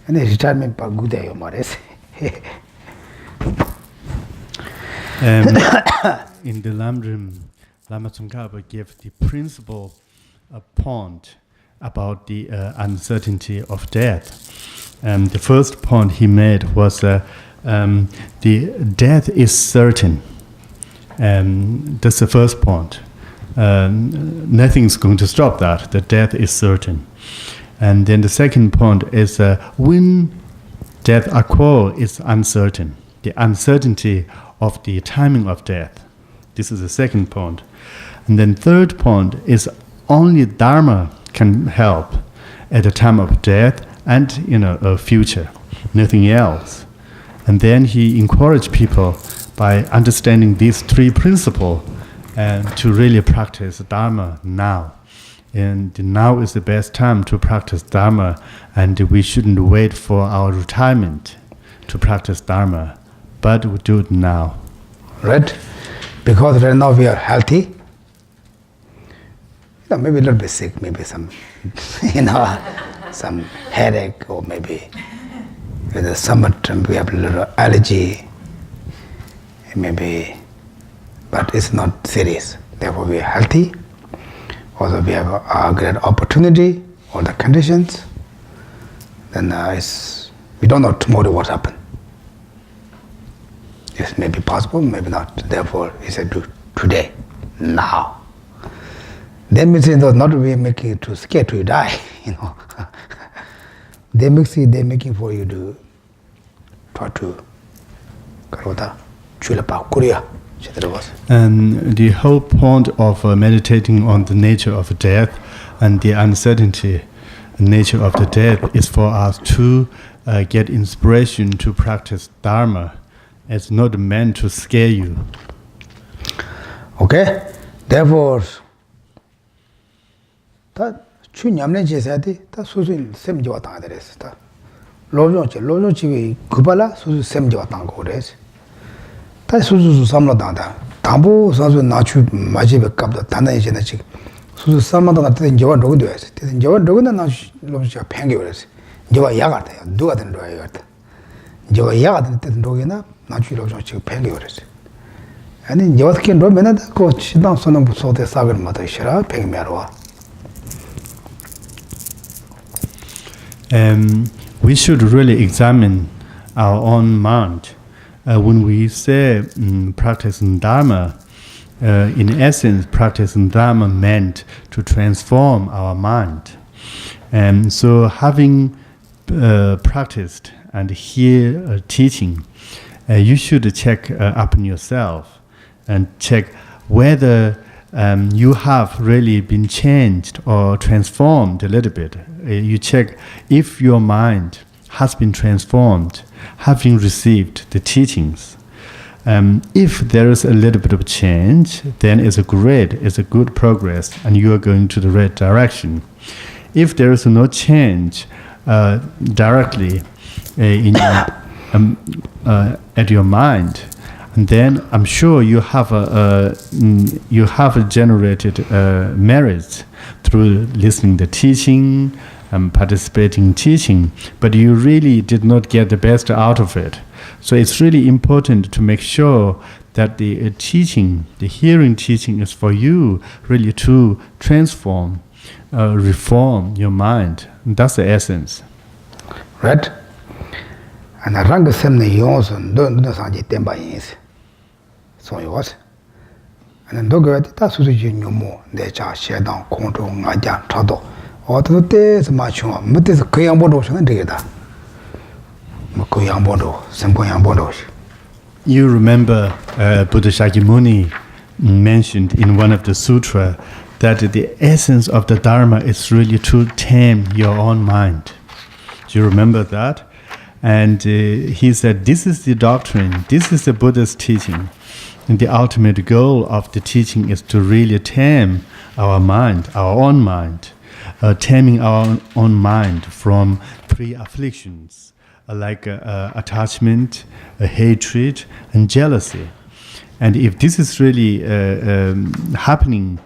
and the retirement by good day of Mares. In the Lamrim, Lama Tsongkhapa gave the principal point about the uncertainty of death. The first point he made was the death is certain. That's the first point. Nothing's going to stop that. The death is certain. And then the second point is when death occurs, it's uncertain. The uncertainty of the timing of death. This is the second point. And then third point is only Dharma can help at the time of death and a future, nothing else. And then he encouraged people by understanding these 3 principles and to really practice Dharma now. And now is the best time to practice Dharma, and we shouldn't wait for our retirement to practice Dharma, but we do it now. Right? Because right now we are healthy. Maybe a little bit sick, maybe some, some headache, or maybe in the summertime we have a little allergy, maybe, but it's not serious. Therefore we are healthy. Also we have a great opportunity, all the conditions. Then we don't know tomorrow what happens. It may be possible, maybe not. Therefore, he said, do today, now. They may say, no, not really making it to scare to die, They making for you to try to And the whole point of meditating on the nature of death and the uncertainty nature of the death is for us to get inspiration to practice Dharma. It's not meant to scare you. Okay? Therefore, that chunyamne jesati, that susu semjiwa tangderes. Lojonchi kubala susu semjiwa tangores. That susu samla tangda. Tambo sasu nachu majibe kapda tanda ijenachik. Susu samla tangda njawa dogu doyes. Njawa dogu na nachu lojonchi pengi ores. Njawa yagarta ya, duga ten doya yagarta. Njawa yagarta ten dogi na nachu lojonchi pengi ores. And in Jotkin Romanada, coach down son of Sote Sagar Matashara, paying Merwa. We should really examine our own mind. When we say practicing Dharma, in essence, practicing Dharma meant to transform our mind. And so having practiced and hear teaching, you should check up on yourself and check whether you have really been changed or transformed a little bit. You check if your mind has been transformed, having received the teachings. If there is a little bit of change, then it's a good progress, and you are going to the right direction. If there is no change directly in at your mind, and then I'm sure you have generated merits through listening to teaching and participating in teaching, but you really did not get the best out of it. So it's really important to make sure that the teaching, the hearing teaching, is for you really to transform, reform your mind. And that's the essence. Right? And I rank some the yours and don't sanji temba is. So it was. And then dog at that's what you knew more. They charge share down, control, Nadia, Trado. Or to the days much more. But this Koyan Bodos and together. Koyan Bodo, some Koyan Bodos. You remember Buddha Shakyamuni mentioned in one of the sutra that the essence of the Dharma is really to tame your own mind. Do you remember that? And he said, this is the doctrine, this is the Buddha's teaching. And the ultimate goal of the teaching is to really tame our mind, our own mind, taming our own mind from 3 afflictions, like attachment, hatred, and jealousy. And if this is really happening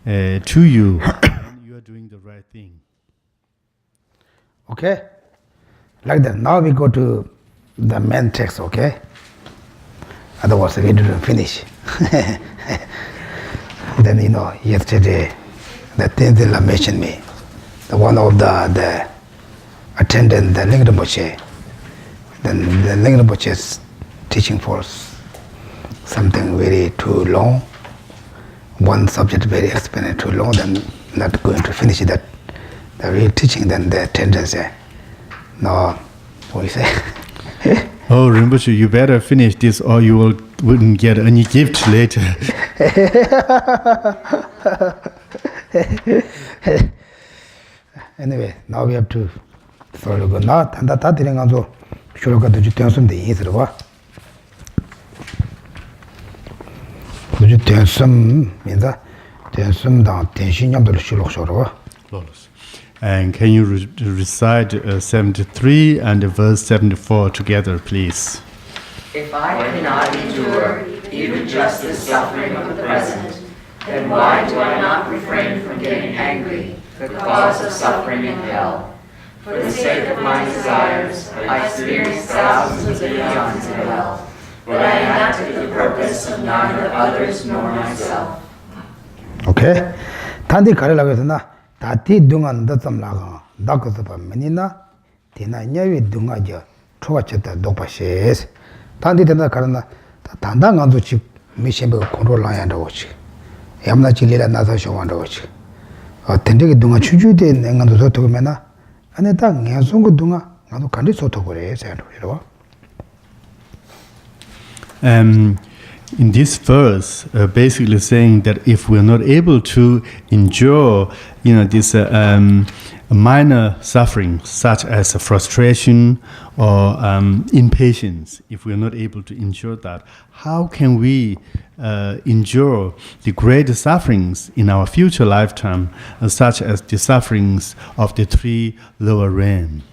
to you, then you are doing the right thing. Okay? Like that. Now we go to the main text, okay? Otherwise, we didn't finish. Then, yesterday, the Tenzin mentioned me. The one of the attendant, the Lingdaboche. Then the Lingdaboche's teaching for something very too long. One subject very explained too long, then not going to finish that. The real teaching, then the attendant say, no, what do you say? Oh, Rinpoche, you better finish this or you wouldn't get any gift later. Anyway, now we have to sort of go. Now, and that thing also, should have got to Tenzin the easy one. Tenzin means that Tenzin down Tenzin Yam to the Shulok. And can you recite 73 and verse 74 together, please? If I cannot endure even just the suffering of the present, then why do I not refrain from getting angry, the cause of suffering in hell? For the sake of my desires, I experienced thousands of eons in hell, but I acted for the purpose of neither others nor myself. Okay? Tandi Karela Tati Dungan Datam Laga, Dakasapa Menina, Tina Yavi Dungaja, Troacheta Dopashes, Tandi Tana Karana, Tandanganzuchi, Mission Control Lion Watch. Yamna Chilila Nazasho and Watch. 텐데게 동아 추주대 내가도 소토면나 안에 딱 내송고 동아 나도 간디 소토고래 세요. In this verse, basically saying that if we're not able to endure, this minor suffering, such as frustration or impatience, if we're not able to endure that, how can we endure the great sufferings in our future lifetime, such as the sufferings of the three lower realms?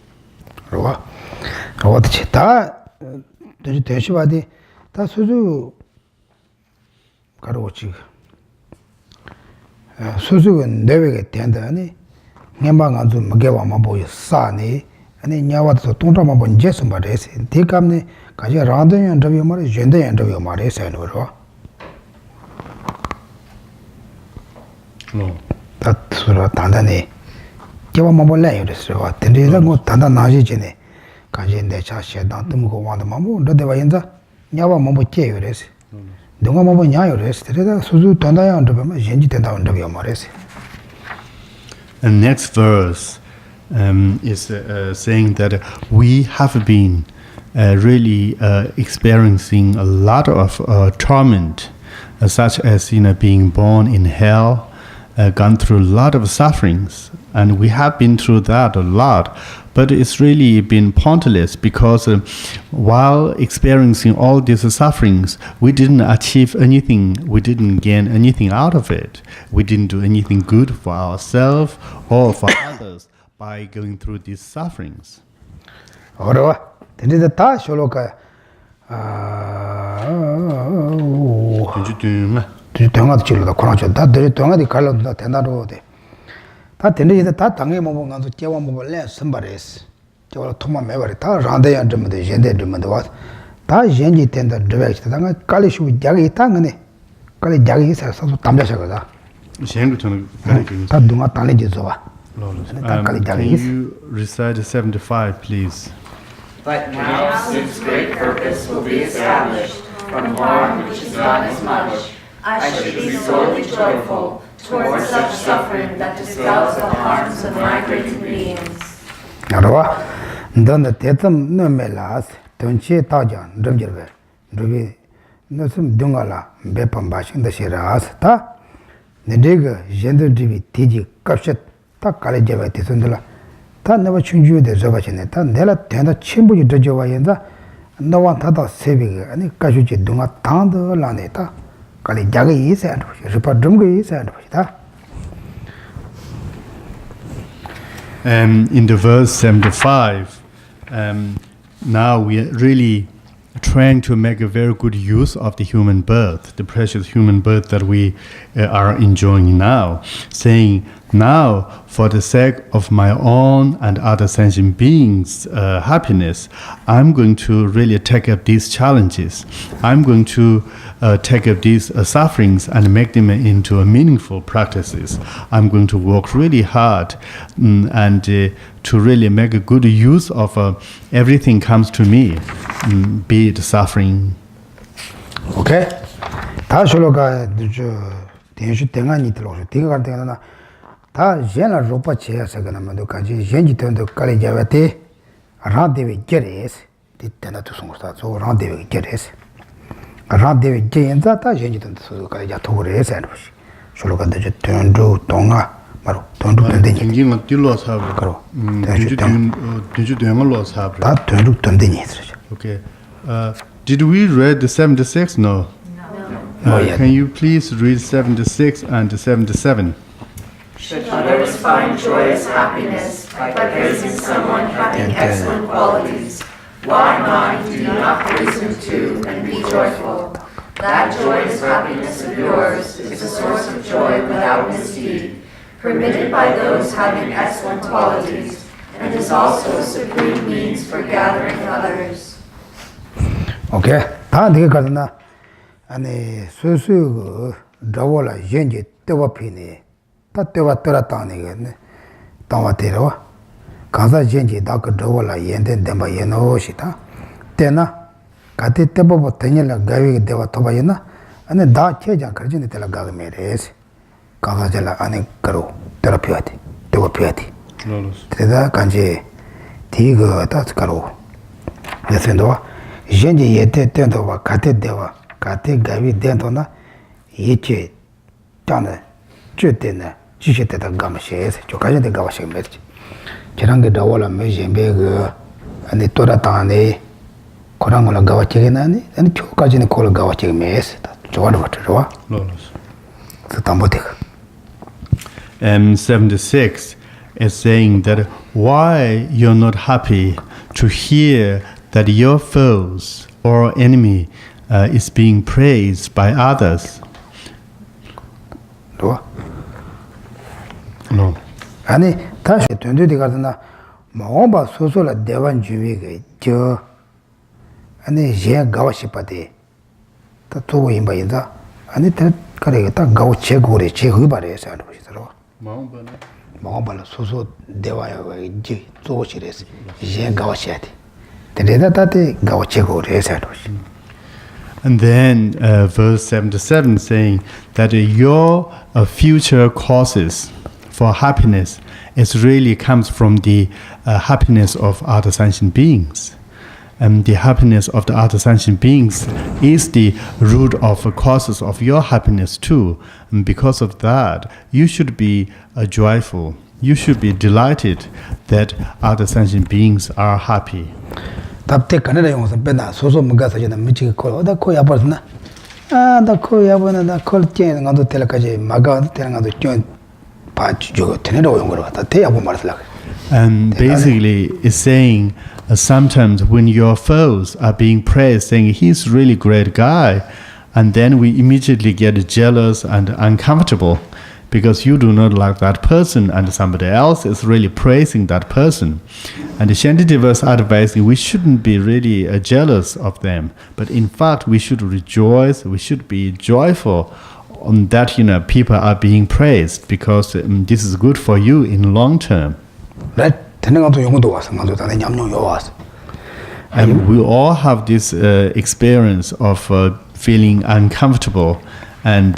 다 수수 가로치 수수는 내외게 된다니 냠방안 좀 먹게와만 보여 싸니 아니 냐와도 동자만 본 제스 말에서 대감네 가지 라던연 더비 말에 젠데연 더비 말에 세노로 다 수로 단단히 개와만 볼래 이랬어 근데 뭐 단단 나지 전에 가지 내 자시에다 뜸고 와도 뭐 너대와 인자 냐와 뭐 깨요 그래서 동아 뭐 냐요 그래서 그래다 수수 돈다야 안 되면 현지 된다 안 되면 말해서. And next verse is saying that we have been really experiencing a lot of torment, such as being born in hell, gone through a lot of sufferings, and we have been through that a lot. But it's really been pointless because while experiencing all these sufferings, we didn't achieve anything, we didn't gain anything out of it. We didn't do anything good for ourselves or for others by going through these sufferings. 어려워. 근데 다 쇼로가 동아도 질러다 코나죠. 다 들이 동아디 갈라도 된다로 돼. 다 되는데 다 당에 뭐 가서 깨워 먹을래 선발했어. 저거 토마 매버리 다 란데야 좀 돼. 젠데 좀 돼. 다 젠지 된다. 드백스 당가 깔리슈 자기 땅네. 깔리 자기 있어서 담자셔가다. 젠고 저는 가르치는 다 누가 땅내지 줘. Can you recite 75 please? But now since great purpose will be established from harm which is not as much, I should be sorely joyful towards such suffering that dispels the harms of migrating beings. 알아봐. 너는 대점 너멜라스 돈치 타자 름저베. 르비 너좀 동알라 매번 마신다 시라스 다. 내가 젠더디비 티지 값set 딱 갈래제바 되선들라. 다 내가 충주에 저바치네. 다 내가 된다 침부지 더져와인다. 너와 다다 세비가 아니 가주지 동아 당더라네다. 갈래 자기 있어야 돼. 리파 듬게 있어야 돼. In the verse 75, now we are really trying to make a very good use of the human birth, the precious human birth that we are enjoying now, saying, now, for the sake of my own and other sentient beings' happiness, I'm going to really take up these challenges. I'm going to take up these sufferings and make them into meaningful practices. I'm going to work really hard and to really make a good use of everything comes to me, be it suffering. Okay. 다 솔로가 저 대주 대안이 들어서 대가 되나 다 제나 로파 체야서 그나마도 같이 현지 된도 깔이 잡았대. 라데베 게레스. dittenato sono stato rendezvous chiarese rendezvous genza ta gente tanto so che già tore sempre solo quando c'è tanto tonga maro tanto tende tingin ma tillo sabe karo did you lo sabe ta tanto tende ni okay did we read the 76 no can you please read 76 and 77? Should others find joyous happiness by praising someone having excellent qualities, why mine do not praise him too and be joyful? That joyous happiness of yours is a source of joy without misdeed, permitted by those having excellent qualities, and is also a supreme means for gathering others. Okay, 다 네가 가르나 아니 수수 더워라 현재 떠와피네 다 떠왔더라 땅이겠네 땅와대로 가사 현재 다 더워라 연된 데마 연오시다 때나 가대 때보고 되냐라 가위게 되와 토바이나 아니 다 체장 그러지네 때라 가메레스 가사절라 아니 그로 테라피아티 데고피아티 Lotus. 그래서 간지 디가 다스카로 그래서 젠지 예때 때도와 같은 데와 같은 가비 된도나 예체 땅에 쥐때네 지시때다 감시에서 저까지 된 가와시 메지 저런 게 나와라 메젠베그 아니 또라타네 그런 걸 가와치게나니 아니 저까지는 걸 가와치게 메스 좋아도 같아 Lotus. 그 담보대가 76 is saying that why you're not happy to hear that your foes or enemy is being praised by others. No. 아니 다시 된들이 가서나 뭐봐 소소라 대wan 주위가 저 아니 제 가와시빠데 다 두고 임바인다 아니 다 그래 딱 가고 제고래 제거 말해서 하는 것이더라고 뭐봐 소소 대와야 이제 조시래서 제 가와셔야 돼 근데 다때 가고 제고래 해서 하는 것이 And then verse 77 saying that your future causes for happiness is really comes from the happiness of other sentient beings. And the happiness of the other sentient beings is the root of the causes of your happiness too. And because of that, you should be joyful. You should be delighted that other sentient beings are happy. 답대 가는 용서 빼나 소소 뭔가 사진은 미치게 콜다 코야 버스나 아나 코야 버나 나 콜티는 가도 tel까지 마가 되는 가도 좀 봐주고 되는 용 거로 다 대야 본 말을 And basically it's saying sometimes when your foes are being praised saying he's really great guy and then we immediately get jealous and uncomfortable because you do not like that person and somebody else is really praising that person. And the Shantideva is advising we shouldn't be really jealous of them, but in fact we should rejoice, we should be joyful on that people are being praised because this is good for you in long term. right 되는 것도 용도 와서 가도 다 냠냠 요 와서 And we all have this experience of feeling uncomfortable and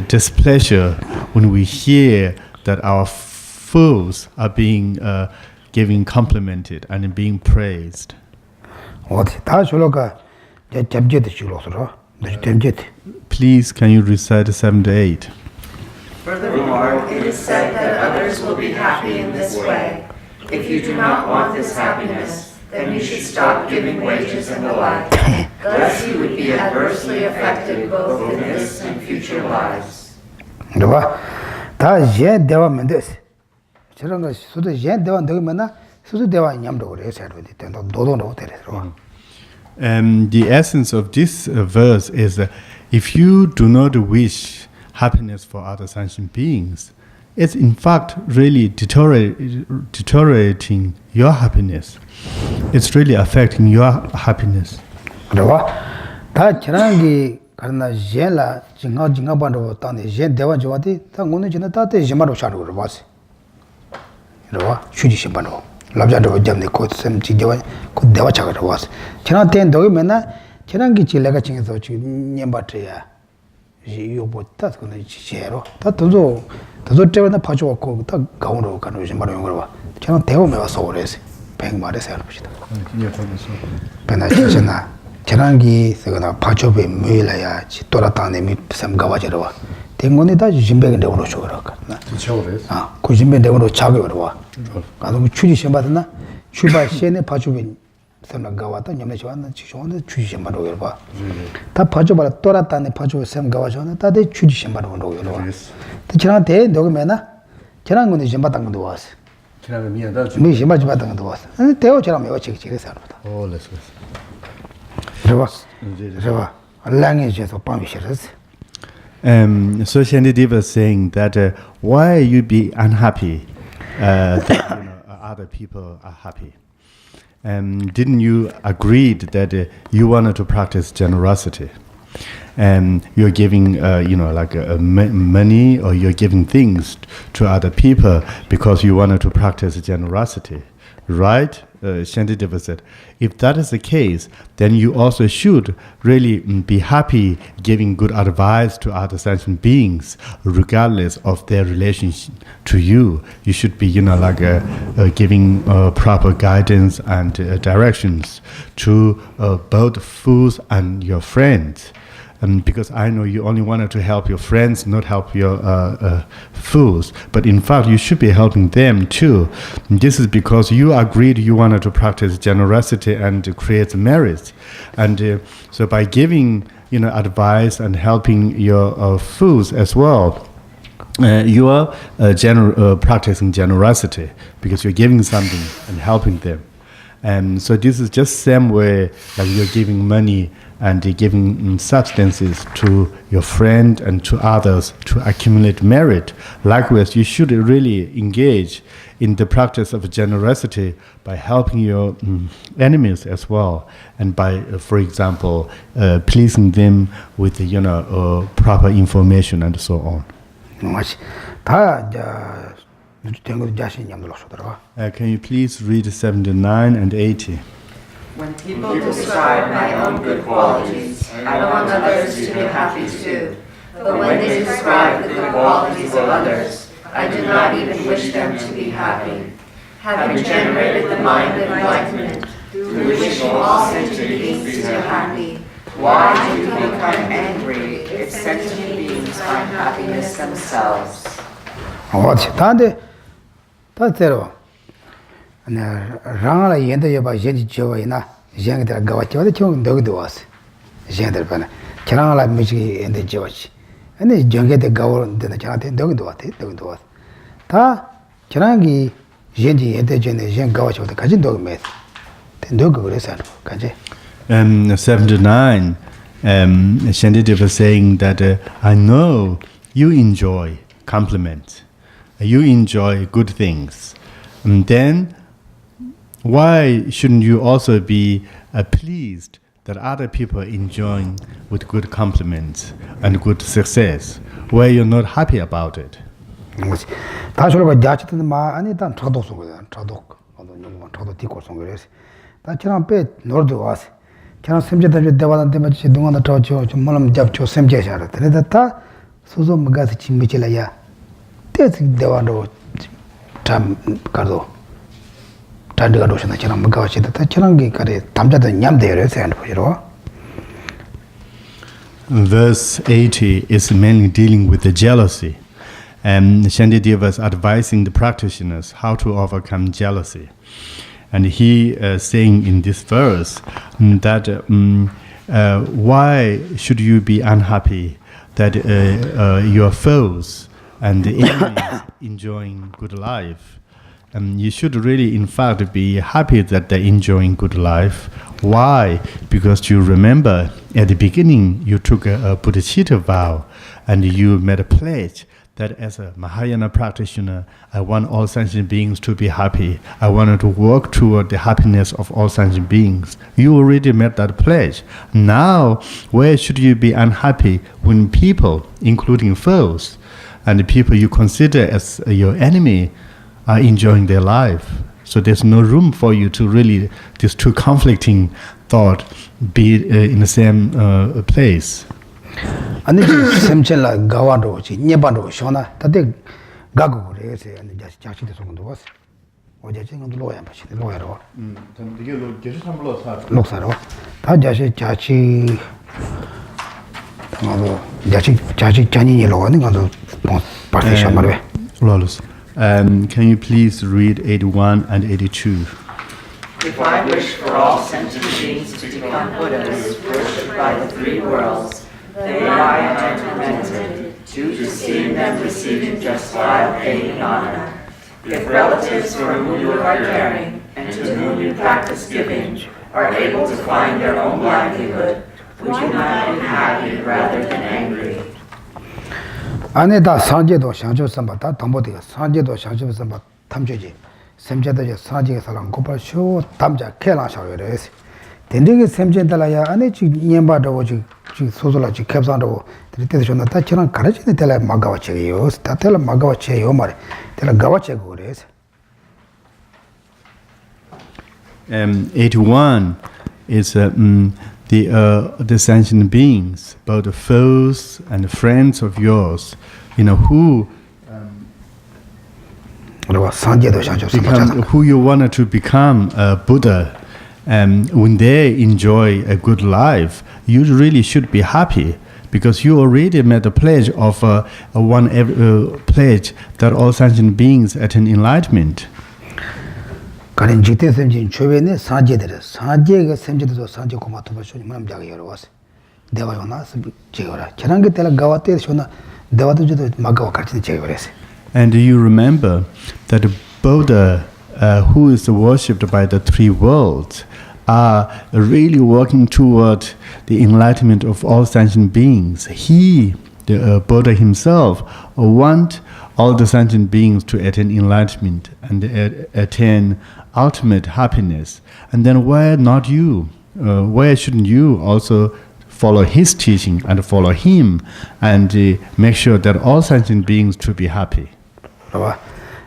displeasure when we hear that our foes are being given complimented and being praised. 어디 다 줄어가 잡제도 줄어서 너 땜제도 Please, can you recite 78? Furthermore, it is said that others will be happy in this way. If you do not want this happiness, then you should stop giving wages and the like. Thus you would be adversely affected both in this and future lives. 봐. 다 이제 대화면 됐어. 저런 거 수도 이제 대화 되면은 수도 대화 냠도 그래. 해서 노도노 되더라고. The essence of this verse is that if you do not wish happiness for other sentient beings, it's in fact really deteriorating your happiness. It's really affecting your happiness. 그래봐. 다 지난기 가나 젤라 징가 반도 땅에 제 대화 좋아디 다 오늘 지나 다때 지마로 샤로 그래 봤어. 그래봐. 휴지 신반도. 랍자도 잡네 코스em 지저와 그 대화 차가 왔어. 지난 때 너기 맨날 지난기 질레가 징에서 지금 냠바트야. 이거보다 그는 지제로 다 도저 때문에 봐줘갖고 딱 가운으로 가는 거지 말하는 거 봐. 저는 대우에 와서 오래서 100마리에서 해봅시다. 배나 진짜나 지난기 그거나 봐줘배 매일이야 돌아다니는 미삼 가와지로 와. 대문에 다 진백인 대우로 줘라까. 지쳐오래서. 아, 그 진백 대우로 작업으로 와. 가서 추지 시험 받았나? 출발 시에는 봐줘배 샘나 가와다 냠내 좋아하는 지존의 추지 시험 받으러 봐. 다 봐줘봐 돌아다니는 봐줘 샘 가와줘는 다들 추지 시험 받으러 와. 지난테 너가 매나 지난 건데 좀 받은 것도 왔어. 지난번 미안다. 미 심하지 받은 것도 왔어. 근데 대어 저랑 이거 지기지기서 하는 거다. Oh, let's go. 그래봐. 랑에서 밤이 싫었어. So Shantideva is saying that why you be unhappy that other people are happy? Didn't you agree that you wanted to practice generosity? And you're giving, money or you're giving things to other people because you wanted to practice generosity. Right? Shantideva said, if that is the case, then you also should really be happy giving good advice to other sentient beings, regardless of their relationship to you. You should be, giving proper guidance and directions to both fools and your friends. Because I know you only wanted to help your friends, not help your fools. But in fact, you should be helping them too. And this is because you agreed you wanted to practice generosity and to create merit. And so by giving, advice and helping your fools as well, you are practicing generosity because you're giving something and helping them. And so this is just same way like you're giving money and giving substances to your friend and to others to accumulate merit. Likewise, you should really engage in the practice of generosity by helping your enemies as well, and by, for example, pleasing them with proper information and so on. Can you please read 79 and 80? When people describe my own good qualities, I want others to be happy too. But when they describe the good qualities of others, I do not even wish them to be happy. Having generated the mind of enlightenment, through wishing all sentient beings to be happy, why do you become angry if sentient beings find happiness themselves? Rangala yenda yoba yendi jowa ina yengda gawachi wada chong dogdo was yenda bana charangala michi yenda jowachi ane jonge de gawo de na charate dogdo was ta charangi yendi yenda jene yen gawachi wada kajin dog met ten dog resan kaje 79 Shantideva was saying that I know you enjoy compliments, you enjoy good things, and then why shouldn't you also be pleased that other people enjoying with good compliments and good success, where you're not happy about it? Verse 80 is mainly dealing with the jealousy. And Shantideva is advising the practitioners how to overcome jealousy. And he is saying in this verse that why should you be unhappy that your foes and the enemies enjoying good life? You should really, in fact, be happy that they're enjoying good life. Why? Because you remember at the beginning you took a Bodhisattva vow and you made a pledge that as a Mahayana practitioner, I want all sentient beings to be happy. I wanted to work toward the happiness of all sentient beings. You already made that pledge. Now, where should you be unhappy when people, including foes, and the people you consider as your enemy, are enjoying their life? So there's no room for you to really, these two conflicting thoughts be in the same place. And this is Semchela Gawando, Nyebando, Shona, Tade Gago, and just Jashi the second was. Or judging on the lawyer, but she the lawyer. Looks at all. Tajashi Chachi Jachi Chani yellow, and on the partition. Lawless. Can you please read 81 and 82? If I wish for all sentient beings to become Buddhas, worshipped by the three worlds, then I am tormented due to seeing them receiving just vile pain and honor. If relatives for whom you are caring and to whom you practice giving are able to find their own livelihood, would you not be happy rather than angry? 안에다 상제도 상조 삼바다 담보디가 상제도 상조 삼바 탐죄지 샘제도 상제가 사람 고발쇼 담자 계란샤요레스 된되게 샘제달라야 안에 지 년바도 지 소소라지 캡산도 되듯이나 다처럼 가르치는 데라 마가와체요 다텔라 마가와체요 말에 데라 가와체고 그래서 81 is the sentient beings, both the foes and friends of yours, who who you wanted to become a Buddha. When they enjoy a good life, you really should be happy, because you already made a pledge of pledge that all sentient beings attain enlightenment. 가린 지태 셈진 초변에 사제들 사제가 셈지도 사제 고마토 버쇼니 만자가 여러와서 대화 요나스 제거라 저랑게 때라 가와테 쇼나 대화도 저도 마가와 같이 제거래서. And do you remember that the Buddha who is worshipped by the three worlds are really working toward the enlightenment of all sentient beings? He, the Buddha himself, want all the sentient beings to attain enlightenment and attain ultimate happiness. And then why not you? Why shouldn't you also follow his teaching and follow him and make sure that all sentient beings to be happy?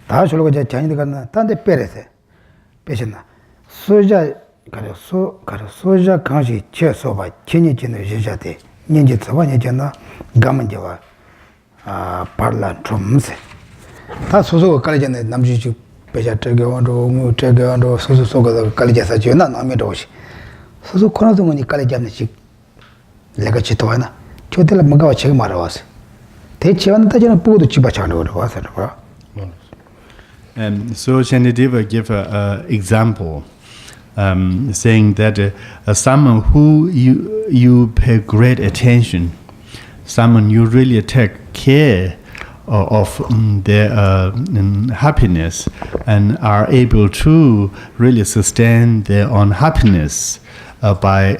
다 줄고 제 자녀들가 딴데 빼래세 빼셨나 소자 소자 강시 최소바 천년전의 여자대 년지 서반이잖아 가면제와 발란 좀세 다 소소가 깔리잖아요 남주지 배자 저거로 저거로 소소소가 깔리자서 전화 남에도 오시 소소 코너동이 깔리잖아요 지 내가 지도하나 저들 뭔가 제가 말아왔어 대체하는 따지는 보고도 집어차는 거로 와서 봐. So Shantideva gave an example, saying that someone who you pay great attention, someone you really take care of their happiness and are able to really sustain their own happiness by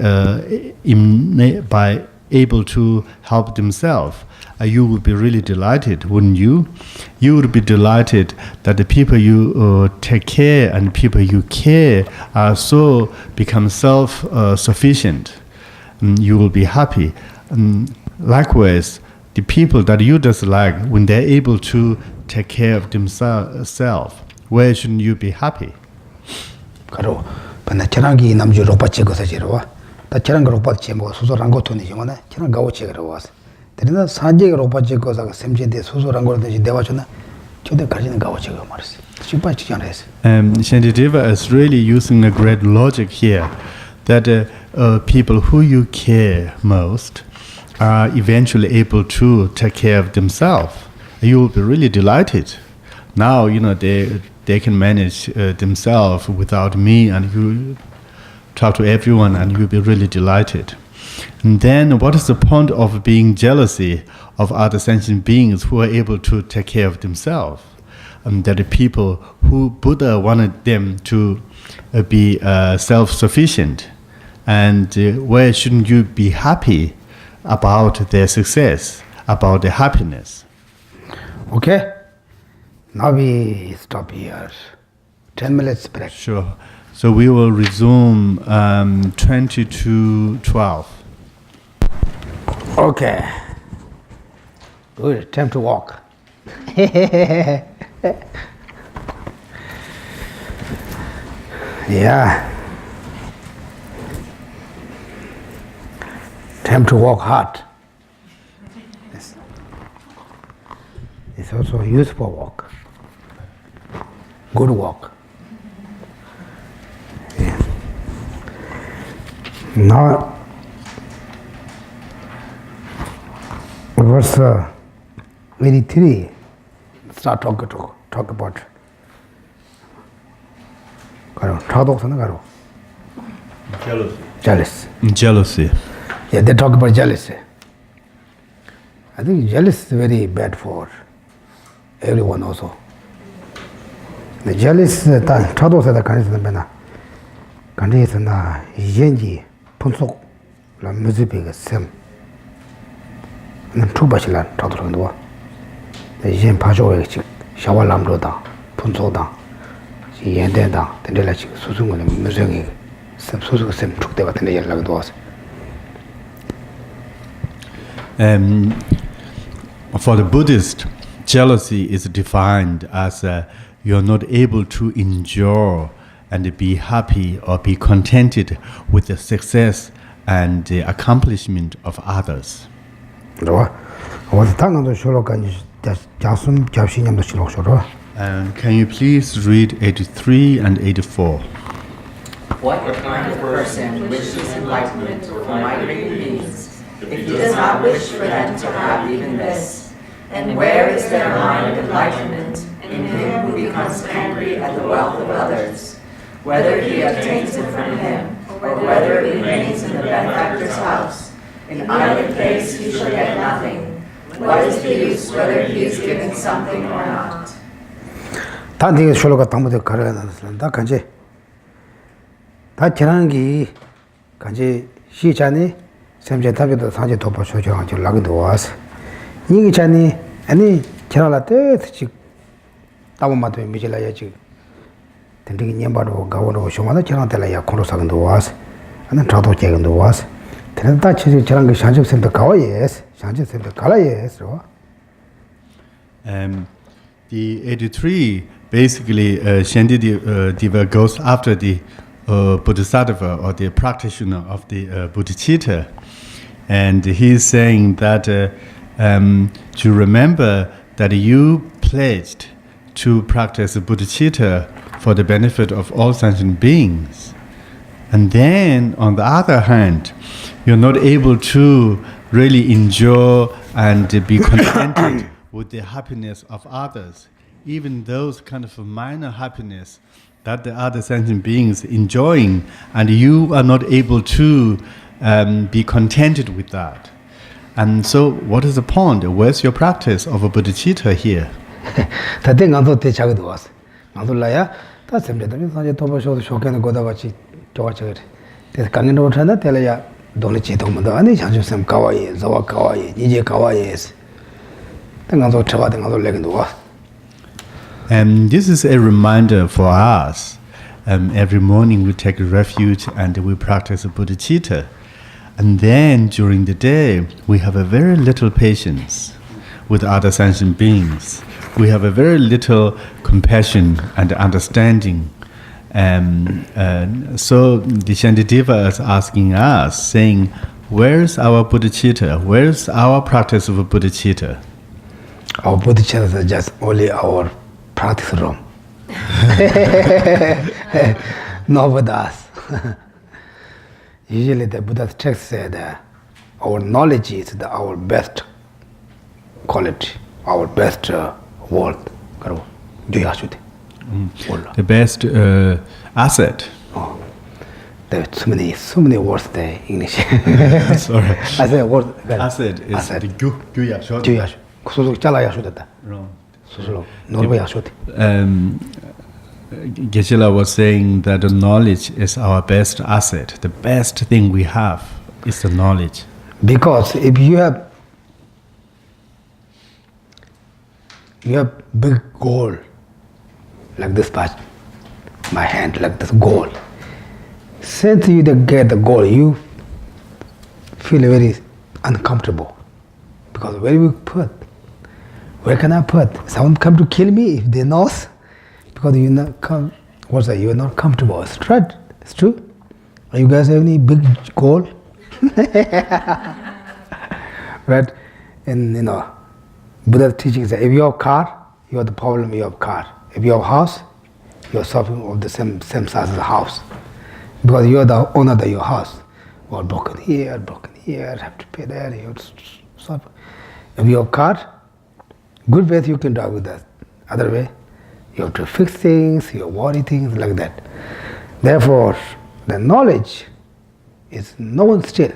able to help themselves. You would be really delighted, wouldn't you? You would be delighted that the people you take care and people you care are so become self-sufficient. You will be happy. Likewise, the people that you dislike, when they're able to take care of themselves, where shouldn't you be happy? 가로 근데 저랑기 남주 로빠 찍어서 지러와 다 저랑 그 로빠 찍고 소소한 거 돈이 정말 저랑 가고 찍으러 왔어. 그러나 산재가 로빠 찍고서 샘진데 소소한 거든지 대화 주나 저도 가지는 가고 찍어 말았어. 쉽지 않았어. Shantideva is really using a great logic here that people who you care most are eventually able to take care of themselves. You will be really delighted. Now, they can manage themselves without me, and you talk to everyone and you'll be really delighted. And then what is the point of being jealousy of other sentient beings who are able to take care of themselves? That the people who Buddha wanted them to be self-sufficient. And where shouldn't you be happy about their success, about their happiness? Okay. Now we stop here. 10 minutes break. Sure. So we will resume 20 to 12. Okay. Good. Time to walk. Yeah. Time to walk hard. Yes. It's also a useful walk. Good walk. Yeah. Now, verse 83, start talk about Jealousy. Yeah, they talk about jealousy. I think jealousy is very bad for everyone also. The jealousy, 차도세다 간에서는 간에서나 이jen지 분속 라 뮤직비가 셈. 난 투바실란 차도로도. 이젠 파조에 샤왈람로다 분속다. 이엔데다 된데라 수승은 뮤직이 셈 수승 셈 축대 같은 데 연락도 왔어. For the Buddhist, jealousy is defined as you're not able to endure and be happy or be contented with the success and the accomplishment of others. Can you please read 83 and 84? What kind of person wishes enlightenment for migrating beings if he does not wish for them to have even this? And where is their mind of enlightenment in him who becomes angry at the wealth of others, whether he obtains it from him, or whether it remains in the benefactor's house? In either case he shall get nothing. What is the use whether he is given something or not? 단디가 쇼로가 담보대 가려놨는다 간지 다 지나는기 간지 시자니 샘제 답에도 사제 도파 쇼죠 저 라기도 와서 이게 자니 아니 지나라때 지 따고마도 미질라야지 된디기 냠바로 가오로 쇼마다 지나달라야 코로사근도 와서 아니 저도 제근도 와서 된다 치지 지난 게 샹집센터 가와예스 샹집센터 가라예스로 The 83 basically Shantideva goes after the Bodhisattva or the practitioner of the Bodhicitta, and he's saying that to remember that you pledged to practice Bodhicitta for the benefit of all sentient beings, and then on the other hand you're not able to really enjoy and be contented with the happiness of others, even those kind of minor happiness that the other sentient beings enjoying, and you are not able to be contented with that. And so what is the point? Where's your practice of a bodhicitta here? And this is a reminder for us. Every morning we take refuge and we practice bodhicitta. And then during the day, we have a very little patience with other sentient beings. We have a very little compassion and understanding. So the Shantideva is asking us, saying, where's our bodhicitta? Where's our practice of bodhicitta? Our bodhicitta is just only our practice room. No Buddhas. Usually the Buddha's text said our knowledge is our best quality, our best word. The best asset. Oh, there are so many words there in English. Sorry. I said word. Asset is asset. the gyuyasho. Wrong. Geshe was saying that the knowledge is our best asset. The best thing we have is the knowledge. Because if you have big goal, like this part, my hand, like this goal. Since you get the goal, you feel very uncomfortable. Because where do we put? Where can I put? Someone come to kill me if they know? Because you're not you're not comfortable. It's right. It's true. You guys have any big goal? Right? And Buddha's teaching is that if you have car, you have the problem you have car. If you have house, you are suffering of the same size as the house. Because you are the owner of your house. Well, broken here, have to pay there, you have to suffer. If you have car, good way you can drive with that. Other way, you have to fix things, you worry things like that. Therefore, the knowledge is no one still.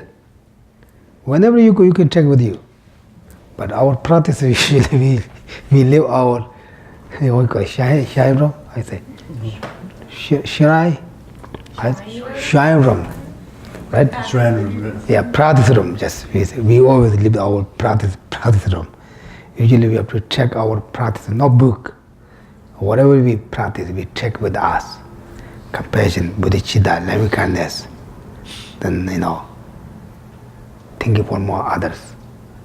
Whenever you go, you can take with you. But our practice usually we live our shine room. I say shine room, right? Shrine room. Yeah, practice room. Just we always live our practice room. Usually we have to check our practice, no book. Whatever we practice, we take with us. Compassion, bodhicitta, loving kindness. Then thinking for more others.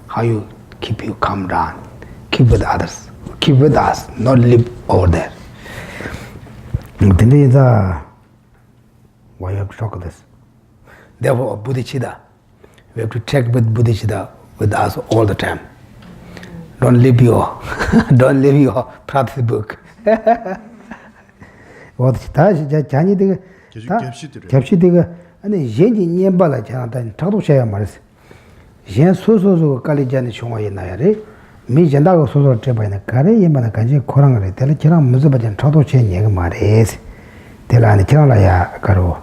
How you keep you calm down. Keep with others. Keep with us, not live over there. Then Why you have to talk this? Therefore, bodhicitta, we have to take with bodhicitta with us all the time. Don't leave your practice book. Bodhicitta, Shantideva, Shantideva, and Yenji Nyembala Chanatan, Tado Shaya Maris. Yen Susu Kalijani Shoma Yenayari, Mi Jandago Susu Treba in the Kari, Yemana Kanji, Korangari, Telechana, Muzabajan, Tado Chen Yagamaris, Telani Chanalaya Karo,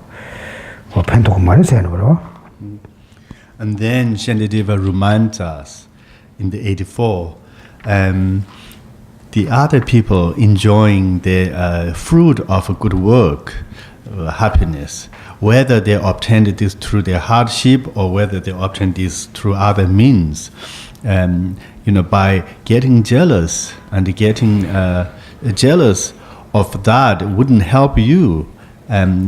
or Pentok Maris and bro. And then Shantideva reminds us in the 84, the other people enjoying the fruit of a good work, happiness, whether they obtained this through their hardship or whether they obtained this through other means, by getting jealous and getting jealous of that wouldn't help you.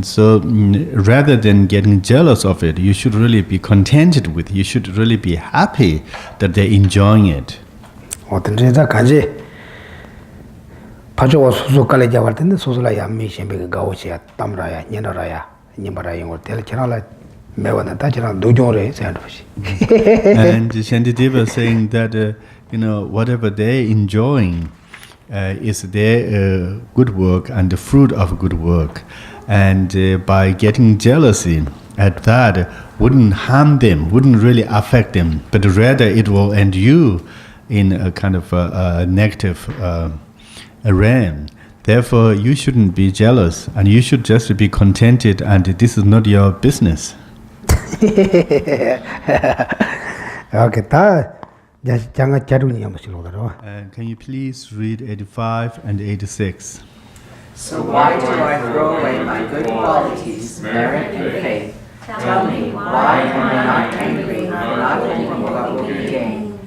So rather than getting jealous of it, you should really be contented with it. You should really be happy that they're enjoying it. Pacho Susu Kaleja Vartende, Susulaya, Mission Big Gauchia, Tamraya, Yenaraya, Nimbaraya, or Telechana, Mevan, Tachana, Dujore, Sandwich. And Shantideva saying that, whatever they're enjoying is their good work and the fruit of good work. And by getting jealousy at that wouldn't harm them, wouldn't really affect them, but rather it will end you in a kind of a negative realm. Therefore, you shouldn't be jealous, and you should just be contented, and this is not your business. Okay, can you please read 85 and 86? So why do I throw away my good qualities, merit and faith? Tell me, why am I not angry and not thinking what will be gained?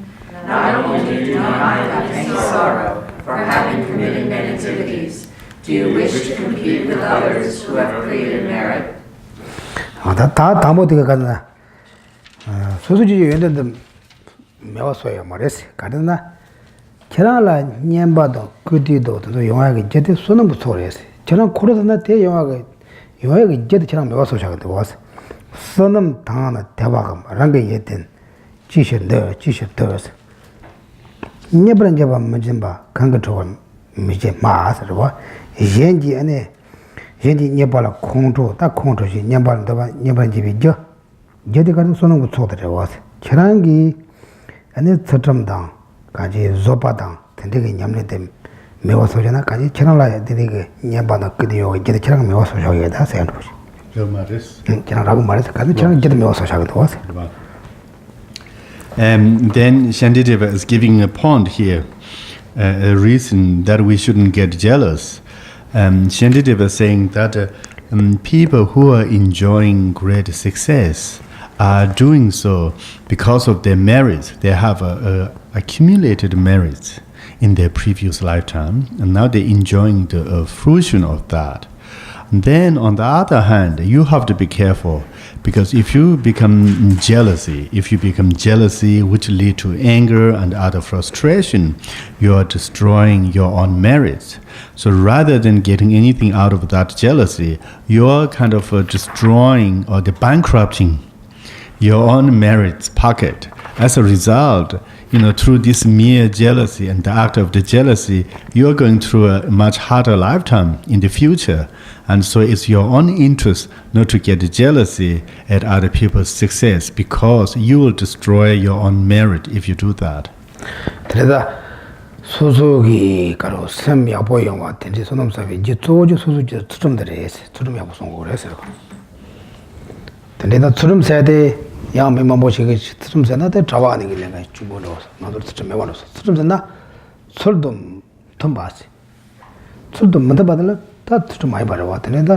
Not only do I have any sorrow for having committed negativities, do you wish to compete with others who have created merit? Kerala Nyambado, Kudido, the Yoga Jet Sunam Torres. Cheran Kurana Te Yoga Jet Cheran also was Sunam Tana Tawagam, Ranga Yetin, Chishan there, Chishan Thurs. Nebranjava Majimba, Kangaton, Mijim Mas, Yenji and Yendi Nebala Conto, that Conto, Nyambal, Nebranjivi, Jetikan Sunam Torres was Cherangi and it's Satam down. Kaji Zopadang, Tending Yamnetem, Mewasojana, Kaji Chanala, Dilig, Yambana, Kudio, Jetchang, Mewasoja, that's Andrews. Chanamaris, Kaji Jet Mewasoja was. Then Shantideva is giving a point here, a reason that we shouldn't get jealous. Shantideva is saying that people who are enjoying great success are doing so because of their merits. They have accumulated merits in their previous lifetime, and now they're enjoying the fruition of that. And then, on the other hand, you have to be careful, because if you become jealousy which lead to anger and other frustration, you are destroying your own merits. So rather than getting anything out of that jealousy, you are kind of destroying or bankrupting your own merits pocket. As a result, through this mere jealousy and the act of the jealousy, you are going through a much harder lifetime in the future. And so it's your own interest not to get jealousy at other people's success, because you will destroy your own merit if you do that. Suzuki Karo Semia Boyama, Tension Savi, Jitoju Suzuki, Trum the race, Trum Yabuson Reser. Then Trum said, Young Mamboshi, Trum Senate, Travani, Chubonos, not Mevanos, Trumsena, Soldum Tombasi. Soldum Matabadala, that's to my Barawat, and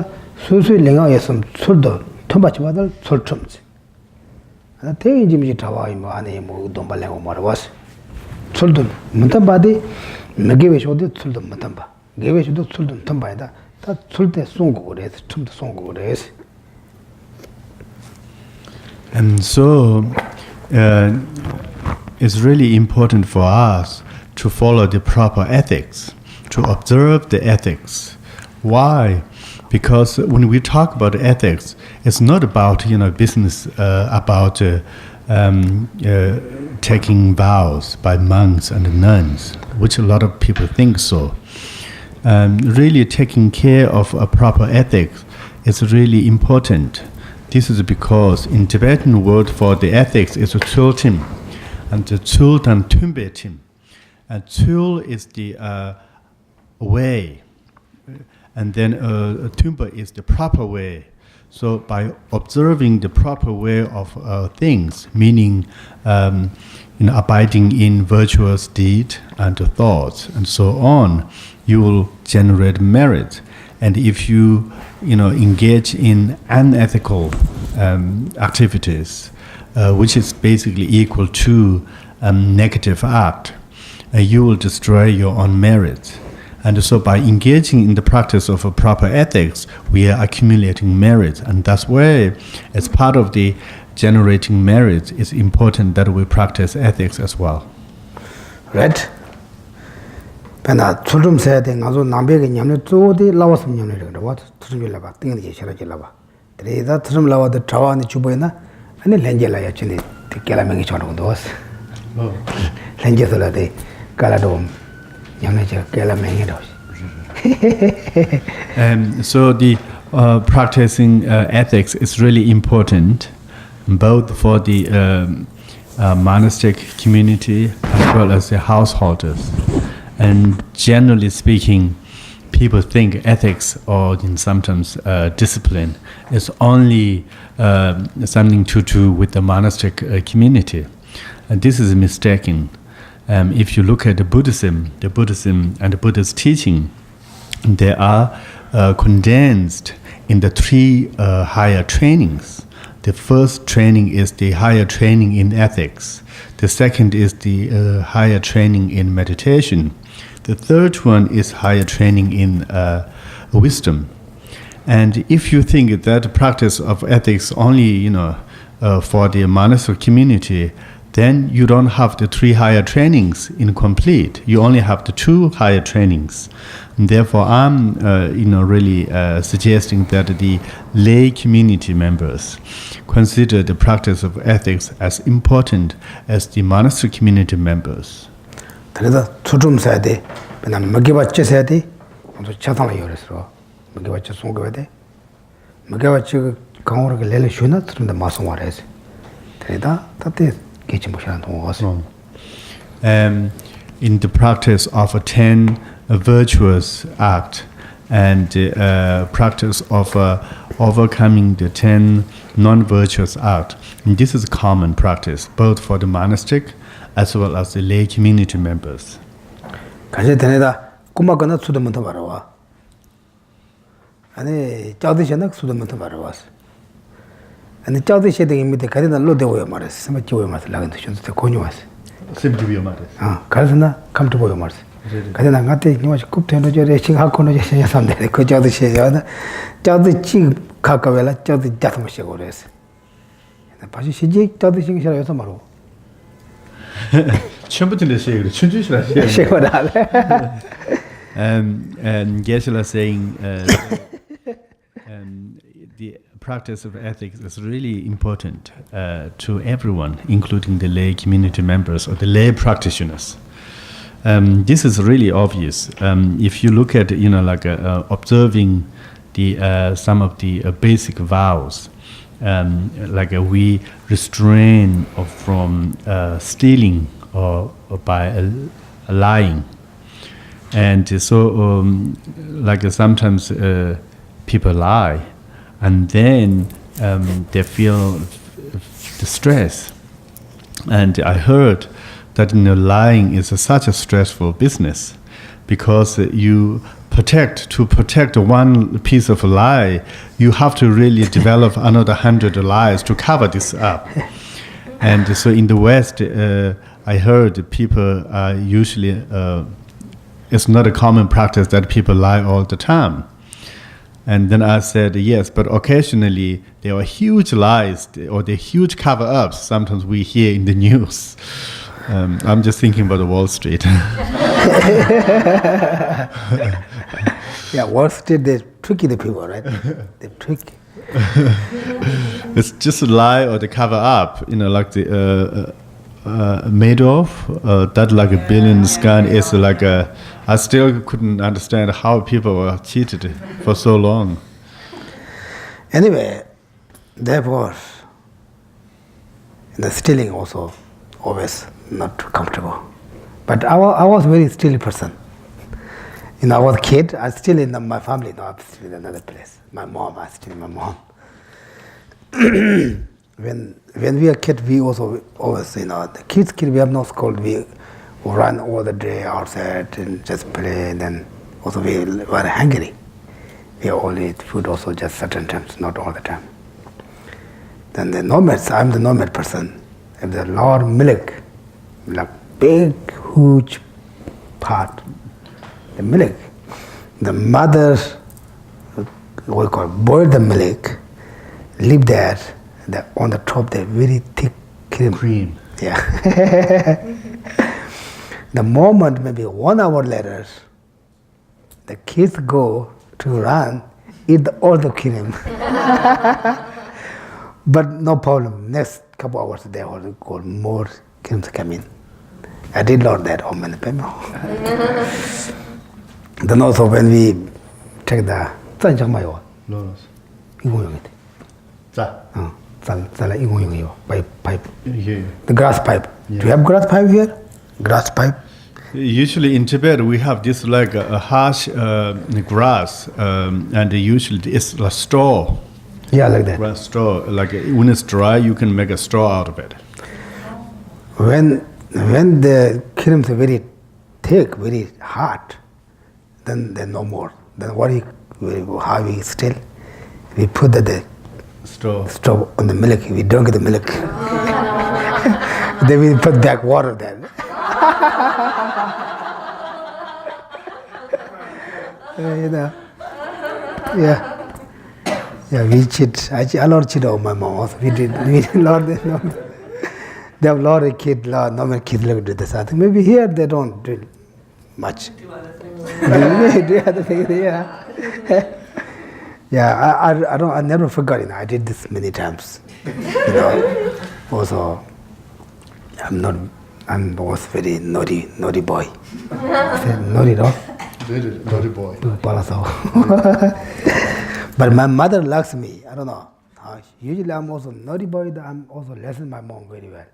Susu Linga is some Soldo, Tombachibadal, Soltrums. And I take Jimmy Tawa in Mane, Dombalango Maravas. Soldum Mutabadi, Nagivish or the Soldum Matamba. Gavish the Soldum Tambida, that Solte Songo is, Tum the Songo is. And so it's really important for us to follow the proper ethics, to observe the ethics. Why? Because when we talk about ethics, it's not about business about taking vows by monks and nuns, which a lot of people think so. Really taking care of a proper ethics is really important. This is because in Tibetan word for the ethics is a tsultim, and the tsultan tumbetim. And tsul is the way, and then tumba is the proper way. So by observing the proper way of things, meaning abiding in virtuous deed and thoughts and so on, you will generate merit. And if you engage in unethical activities, which is basically equal to negative act, you will destroy your own merit. And so by engaging in the practice of a proper ethics, we are accumulating merit. And that's why, as part of the generating merit, it's important that we practice ethics as well. Right? Pena chulum said in Azo Nambeg Yamne to the Lawasum Yamne, what Trumilava, thing the Sharajilava. That Trumlava, the Trawa and the Chubena, and the Langela actually, the Kalamangichon of those. Langesala de Galadom. So the practicing ethics is really important, both for the monastic community as well as the householders. And generally speaking, people think ethics or sometimes discipline is only something to do with the monastic community. And this is mistaken. If you look at the Buddhism and the Buddha's teaching, they are condensed in the three higher trainings. The first training is the higher training in ethics. The second is the higher training in meditation. The third one is higher training in wisdom. And if you think that the practice of ethics only, for the monastic community, then you don't have the three higher trainings incomplete. You only have the two higher trainings. And therefore, I'm really suggesting that the lay community members consider the practice of ethics as important as the monastery community members. 그래서 초점 사야 돼. 그냥 먹여받쳐 사야 돼. 먼저 차상을 열었어. 먹여받쳐 송겨야 돼. 먹여받쳐 강호를 내려 쉬나 들은데 마성 말해서. 그래다 따뜻 개치 못하는 동화서. In the practice of a 10 virtuous act and practice of overcoming the 10 non-virtuous act, and this is a common practice both for the monastic as well as the lay community members. 가제 되네다 꿈마거나 수도부터 말아와. 아니 짜드셔나 수도부터 말아왔어. 아니 짜드셔 되게 밑에 가리나 로데고요 말했어. 스마치고요 말했어. 라근도 션스테 고뇨왔어. 심지비요 말했어. 가르스나 감투고요 말했어. 가제나 같이 이마시 굽테노저레 싱하코노저 셔야산데 그 짜드셔야나 짜드치 가까벨라 짜드 자스마시고 그랬어. 다시 시지 짜드싱이셔서 말어. 처음부터 시작을 춘주시라 시작을 and Geshe saying the practice of ethics is really important to everyone, including the lay community members or the lay practitioners. This is really obvious. If you look at observing the some of the basic vows. We restrain from stealing or by lying, and so sometimes people lie, and then they feel the stress. And I heard that lying is such a stressful business, because to protect one piece of lie, you have to really develop another 100 lies to cover this up. And so in the West, I heard people are usually, it's not a common practice that people lie all the time. And then I said, yes, but occasionally there are huge lies or the huge cover-ups sometimes we hear in the news. I'm just thinking about Wall Street. Yeah, Wall Street, they tricky the people, right? They're tricky. It's just a lie or the cover up, like the Madoff, that like a billion scan is like a. I still couldn't understand how people were cheated for so long. Anyway, therefore, the stealing also always not comfortable. But I was a very steely person. I was a kid, I was still in my family, no, I'm still in another place. My mom, I still in my mom. When we were kids, we also always, the kids, we have no school, we run all the day outside and just play, and then also we were hungry. We only eat food also just certain times, not all the time. Then the nomads, I'm the nomad person. If the lot of milk, like big, huge pot, the milk, the mother, what we call boil the milk, leave there, on the top the very thick cream. Yeah. The moment maybe 1 hour later, the kids go to run, eat all the cream. But no problem. Next couple hours they all go more creams come in. I did learn that how many times. Then also when we take the pipe. The grass pipe. Yeah. Do you have grass pipe here? Grass pipe? Usually in Tibet we have this like a harsh grass, and usually it's a straw. Yeah, like that. Grass straw. Like when it's dry, you can make a straw out of it. When the creams are very thick, very hard, then no more. Then how we still? We put the straw on the milk. We drink the milk. Then we put back water then. Yeah, we cheat. I not cheat on my mom. Also. We did lot. They have a lot of kids, normal kids look at this. I think maybe here they don't do much. Do other things, yeah. Yeah, I never forgot. I did this many times. Also, I was very naughty boy. Naughty dog. Naughty boy. But my mother likes me. I don't know. Usually I'm also naughty boy. I'm also listen my mom very well.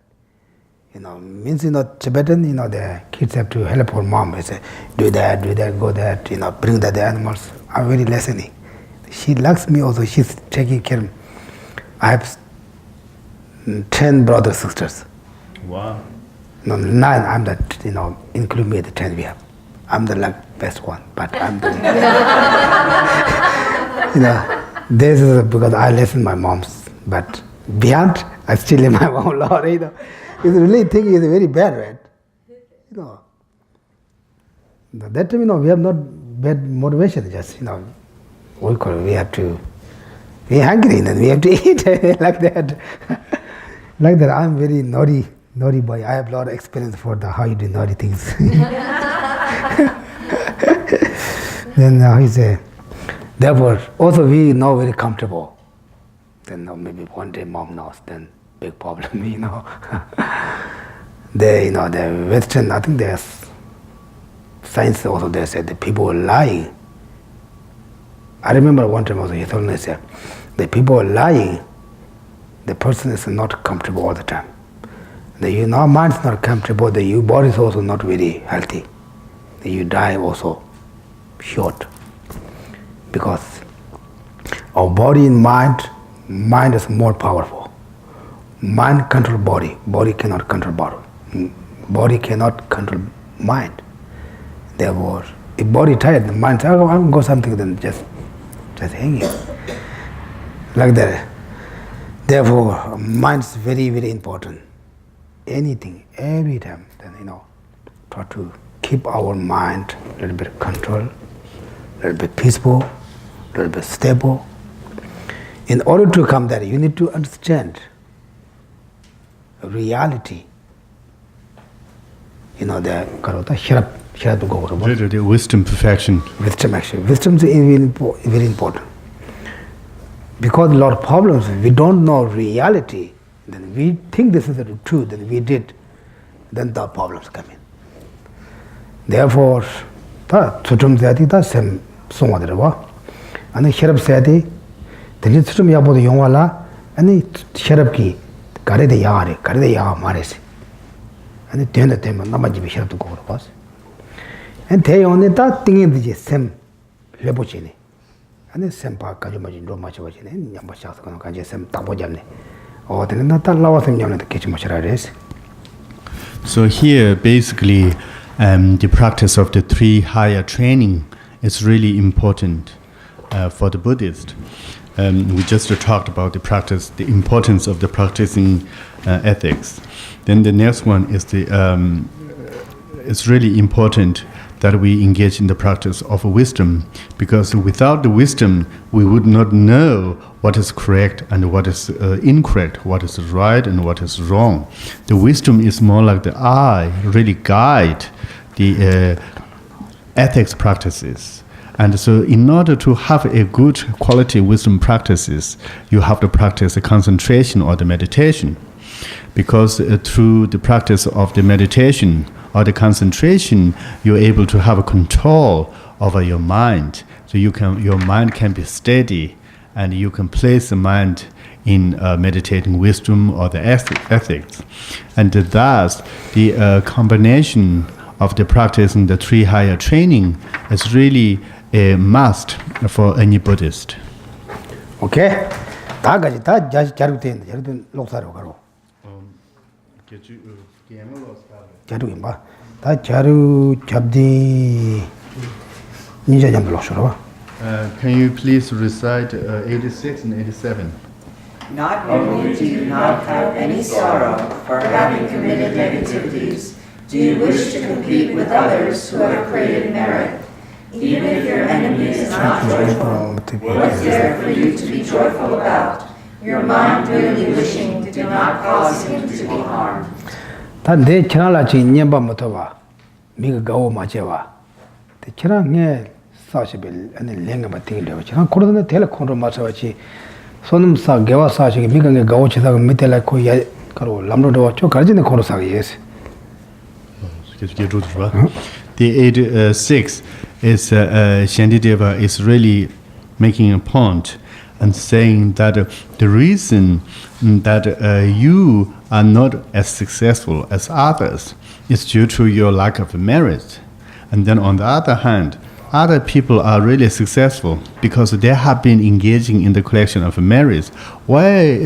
Means Tibetan. The kids have to help her mom. They say, do that, go that. Bring the animals. I'm very listening. She likes me also. She's taking care. I have 10 brothers sisters. Wow. No, 9. I'm the include me the 10 we have. I'm the best one, but I'm the. This is because I listen my mom's, but beyond I still in my own law. It's really thinking is very bad, right? That time we have not bad motivation. Just we have to. We're hungry, then we have to eat like that. Like that, I'm very naughty boy. I have a lot of experience for how you do naughty things. Then he say, therefore, also we know very comfortable. Then maybe one day mom knows, then big problem, They, the Western, I think there's science also they said the people are lying. I remember one time also he told me, said, the people are lying. The person is not comfortable all the time. The mind's not comfortable, the body is also not very healthy. You die also short. Because our body and mind is more powerful. Mind control body cannot control body cannot control mind. Therefore, if body tired, the mind says, I'll go something, then just hanging. Like that. Therefore, mind is very, very important. Anything, every time, then try to keep our mind a little bit control, a little bit peaceful, a little bit stable. In order to come there, you need to understand reality. The Share to go over. Really, the wisdom perfection. Wisdom actually. Wisdom is very important. Because a lot of problems, we don't know reality, then we think this is the truth, then we did, then the problems come in. Therefore, sutum sayati ta sem songwa dharwa. And sharab sayati, the sutum yabo the yongwala, and sharab ki, kare de ya mares. And the ten of them, namaji sharab to go over us. And they only that thing in the sem lebochini. And the sempa kajumajin do much of it in Yambashaka and Sem Tabojane. Or the Nata Lawas and Yon at the kitchen machineries. So here, basically, the practice of the three higher training is really important for the Buddhist. We just talked about the practice, the importance of the practicing ethics. Then the next one is it's really important that we engage in the practice of wisdom, because without the wisdom, we would not know what is correct and what is incorrect, what is right and what is wrong. The wisdom is more like the eye, really guide the ethics practices. And so in order to have a good quality wisdom practices, you have to practice the concentration or the meditation. Because through the practice of the meditation or the concentration, you're able to have a control over your mind. So your mind can be steady, and you can place the mind in meditating wisdom or the ethics. And thus, the combination of the practicing the three higher training is really a must for any Buddhist. Okay? Tagaji, ta Jaruten Losaro Garo. Jaru imba. Ta Jaru Chabdi Ninja Jam Losaro. Can you please recite 86 and 87? Not only do you not have any sorrow for having committed negativities, do you wish to compete with others who have created merit. Even if your enemy is not joyful, what is there for you to be joyful about? Your mind merely wishing did not cause him to be harmed. Tande Chanala Chi Nyamba Motova, Miga Gao Machewa. The Chanang Sashibil and the Langamating Levichana couldn't tell a control Masawachi. Sonum Sa Gava Sashi, Miga Gaucha, Metalako Karo, Lamdo, Chokajin, Korosa, yes. The 86 is Shantideva is really making a point and saying that the reason that you are not as successful as others is due to your lack of merit. And then on the other hand, other people are really successful because they have been engaging in the collection of merits. Why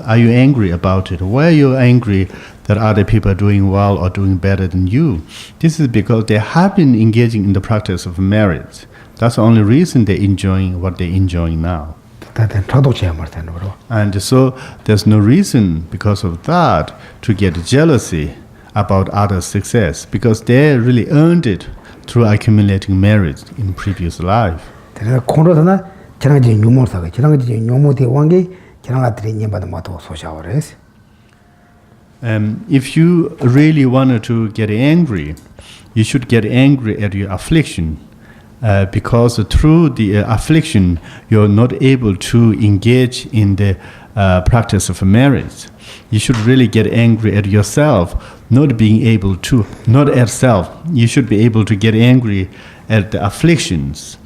are you angry about it? Why are you angry that other people are doing well or doing better than you? This is because they have been engaging in the practice of merits. That's the only reason they're enjoying what they're enjoying now. And so there's no reason because of that to get jealousy about others' success, because they really earned it through accumulating merits in previous life. If you really wanted to get angry, you should get angry at your affliction, because through the affliction, you're not able to engage in the practice of merits. You should really get angry at yourself, not being able to, not at self. You should be able to get angry at the afflictions,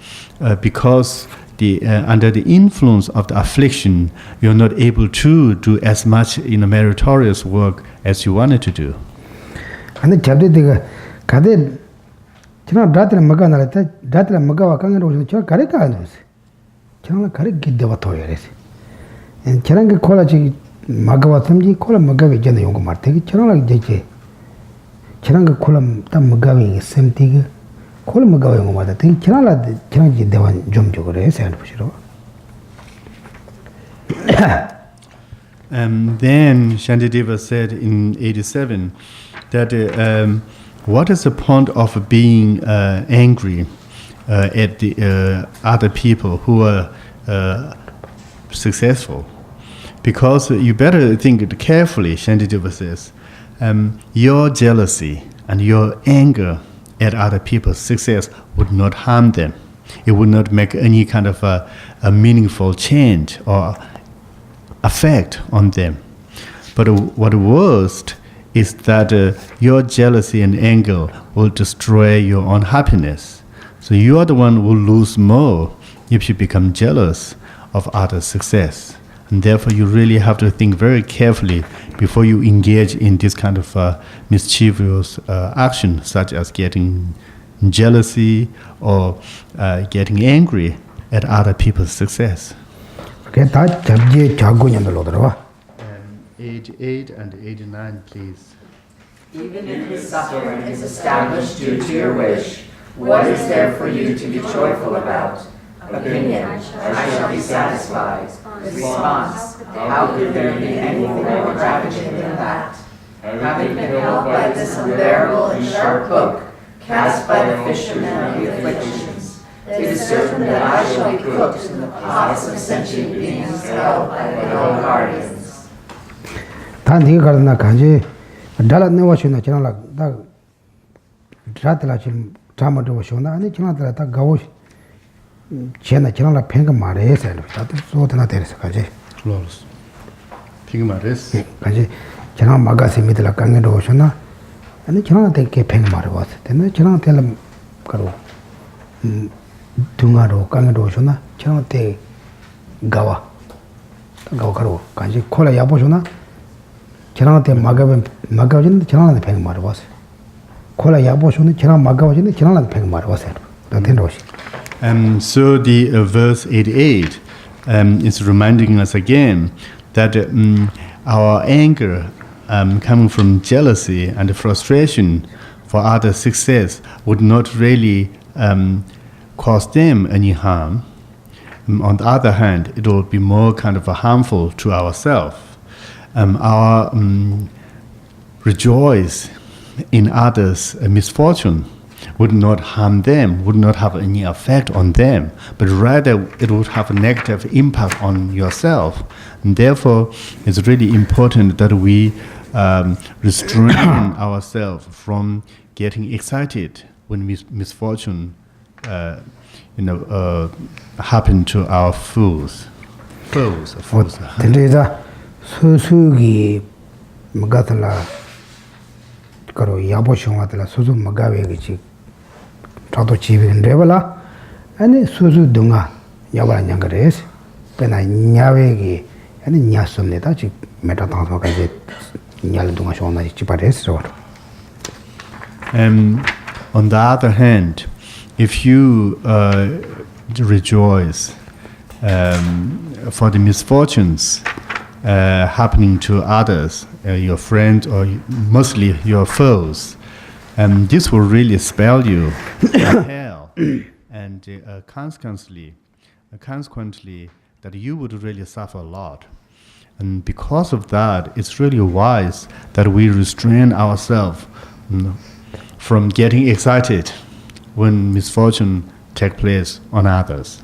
because under the influence of the affliction, you're not able to do as much in a meritorious work as you wanted to do. Magawatamji kola magawi jana yongo martegi charala jeje charanga kola tam magawi semtiga kola magawi yongo mata tegi charala charangi dewan jom jogore sayan pushiro. Then Shantideva said in 87 that what is the point of being angry at the other people who are successful? Because you better think carefully, Shantideva says, your jealousy and your anger at other people's success would not harm them. It would not make any kind of a meaningful change or effect on them. But what worst is that your jealousy and anger will destroy your own happiness. So you are the one who will lose more if you become jealous of others' success. And therefore you really have to think very carefully before you engage in this kind of mischievous action, such as getting jealousy or getting angry at other people's success. Okay, that jabje chago nyam lo dro. Age 8 and age 9, please. Even if his suffering is established due to your wish, what is there for you to be joyful about? Opinion, I shall be satisfied. Response, how could there be anything more ravaging than that? Having been held by this unbearable and sharp hook, cast by the fishermen of the afflictions, it is certain that I shall be cooked in the pots of sentient beings held by the old guardians. Tandi garna kanje dala ne washuna chana da dratla chim tama do washuna ani chana da gawo chena chana la penga mare sa da so tana teres kanje Close. Pigmaris. kanje chana magasi mitla kange do washuna ani chana te ke penga mare was tena chana te la karo dunga ro kange do washuna chana te gawa karo kanje kola yabo shuna 지나한테 막아버리는데 지나한테 백 말을 봤어요. 콜라 야보쇼는 지나 막아버리는데 지나한테 백 말을 봤어요. So the verse 88 is reminding us again that our anger coming from jealousy and frustration for other success would not really cause them any harm. On the other hand, it will be more kind of harmful to ourselves. Our rejoice in others' misfortune would not harm them, would not have any effect on them, but rather it would have a negative impact on yourself. And therefore, it's really important that we restrain ourselves from getting excited when misfortune happen to our foes. 수수기 magathla karo yabo shongatla susu magawegi chi tato chibi ndrebala ani susu dunga yabala nyangres pena nyawegi ani nyasomne ta chi meta tangso ka je nyal dunga shona chi pares ro. On the other hand, if you rejoice for the misfortunes happening to others, your friends or mostly your foes, this will really spell you hell, and consequently, that you would really suffer a lot. And because of that, it's really wise that we restrain ourselves from getting excited when misfortune take place on others.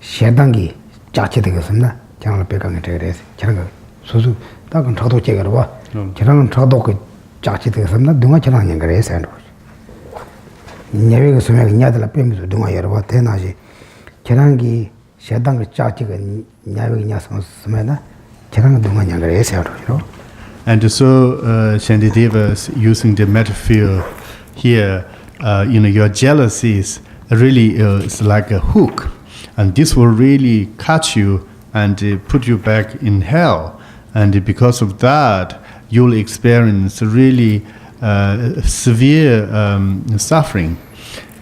셰당기 자체 되겠습니다. 장을 빼가게 되겠어요. 저런 소수 딱은 저도 제가 봐. 저런 저도 그 자체 되겠습니다. 누가 저런 양 그래서 녀외가 소매 냐들 빼면서 누가 여러 번 대나지. 저런기 셰당기 자체가 녀외가 냐서 소매나 저런 누가 양 그래서 And so Shantideva is using the metaphor here. Your jealousies really is like a hook. And this will really catch you and put you back in hell. And because of that, you'll experience really severe suffering.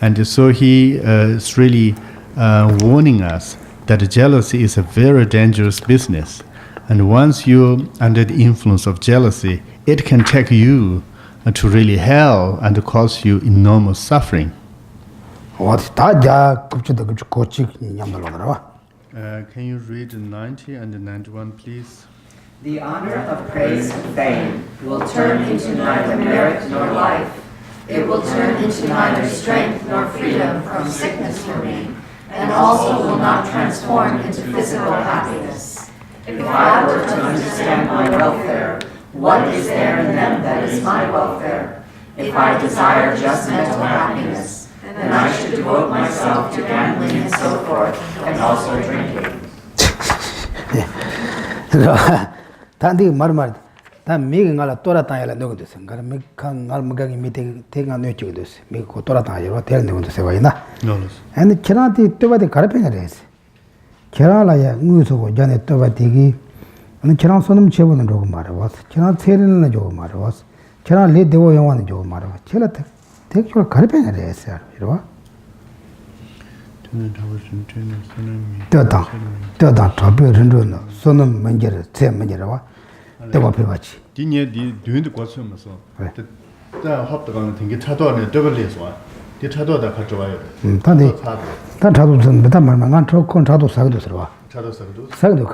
And so he is really warning us that jealousy is a very dangerous business. And once you're under the influence of jealousy, it can take you to really hell and cause you enormous suffering. Can you read 90 and 91, please? The honor of praise and fame will turn into neither merit nor life. It will turn into neither strength nor freedom from sickness for me, and also will not transform into physical happiness. If I were to understand my welfare, What is there in them that is my welfare? If I desire just mental happiness, then I should devote myself to gambling and so forth, and also drinking. Tanti marmar, tan mig ngala tora tayala no dus. Gar mig kan ngal magang meeting tenga no chudus. Mig ko tora tayala tel no dus vaina. No. And chanati toba de karpeng res. Charala ya nguso go jane toba tigi. And charan sonum chebon no marwas. Charan thelin na jo marwas. Charan le devo yawan jo marwas. Chela take your karpeng res ya. Tadang tabi rindu no sonum manjir tse manjirawa. Dewa pivachi. Dinya di doing the question so. Da hop the gang thing chado ne double is one. Di chado da khajowa. Tadi ta chado sun beta marman chado kon chado sagdo sirwa. Chado sagdo. Sagdo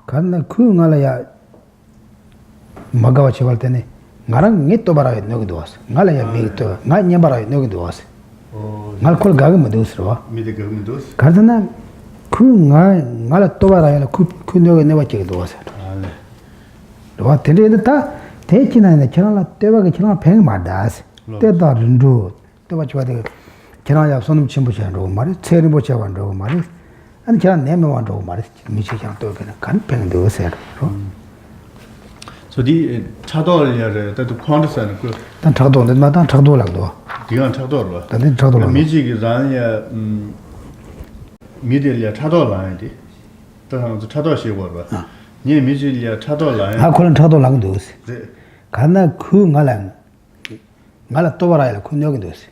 kana ku ngala ya magawa chewal tene ngarang ngito bara no gdos. Ngala ya mi to nga nyabara no gdos. ngal kol gaga madusro mide gaga madus kardana ku ngala tobara ya ku no ne wache do wasa do tele ta te china ne chana teba ke chana pheng ma das te da rindu te wache wa de chana ya sonum chimbu chan ro mari cheri bo cha wan ro mari an chana ne me wan ro mari mi che chang to ke kan pheng do wasa ro so di chadol ya da to condition ku dan chadol ne ma dan chadol la do digan chadol ba dan chadol mi ji gi ran ya mi de ya chadol la di da han zo chadol shi go ba ni mi ji ya chadol la ha kolan chadol la do wasa kana ku ngala to bara ya ku no ge do wasa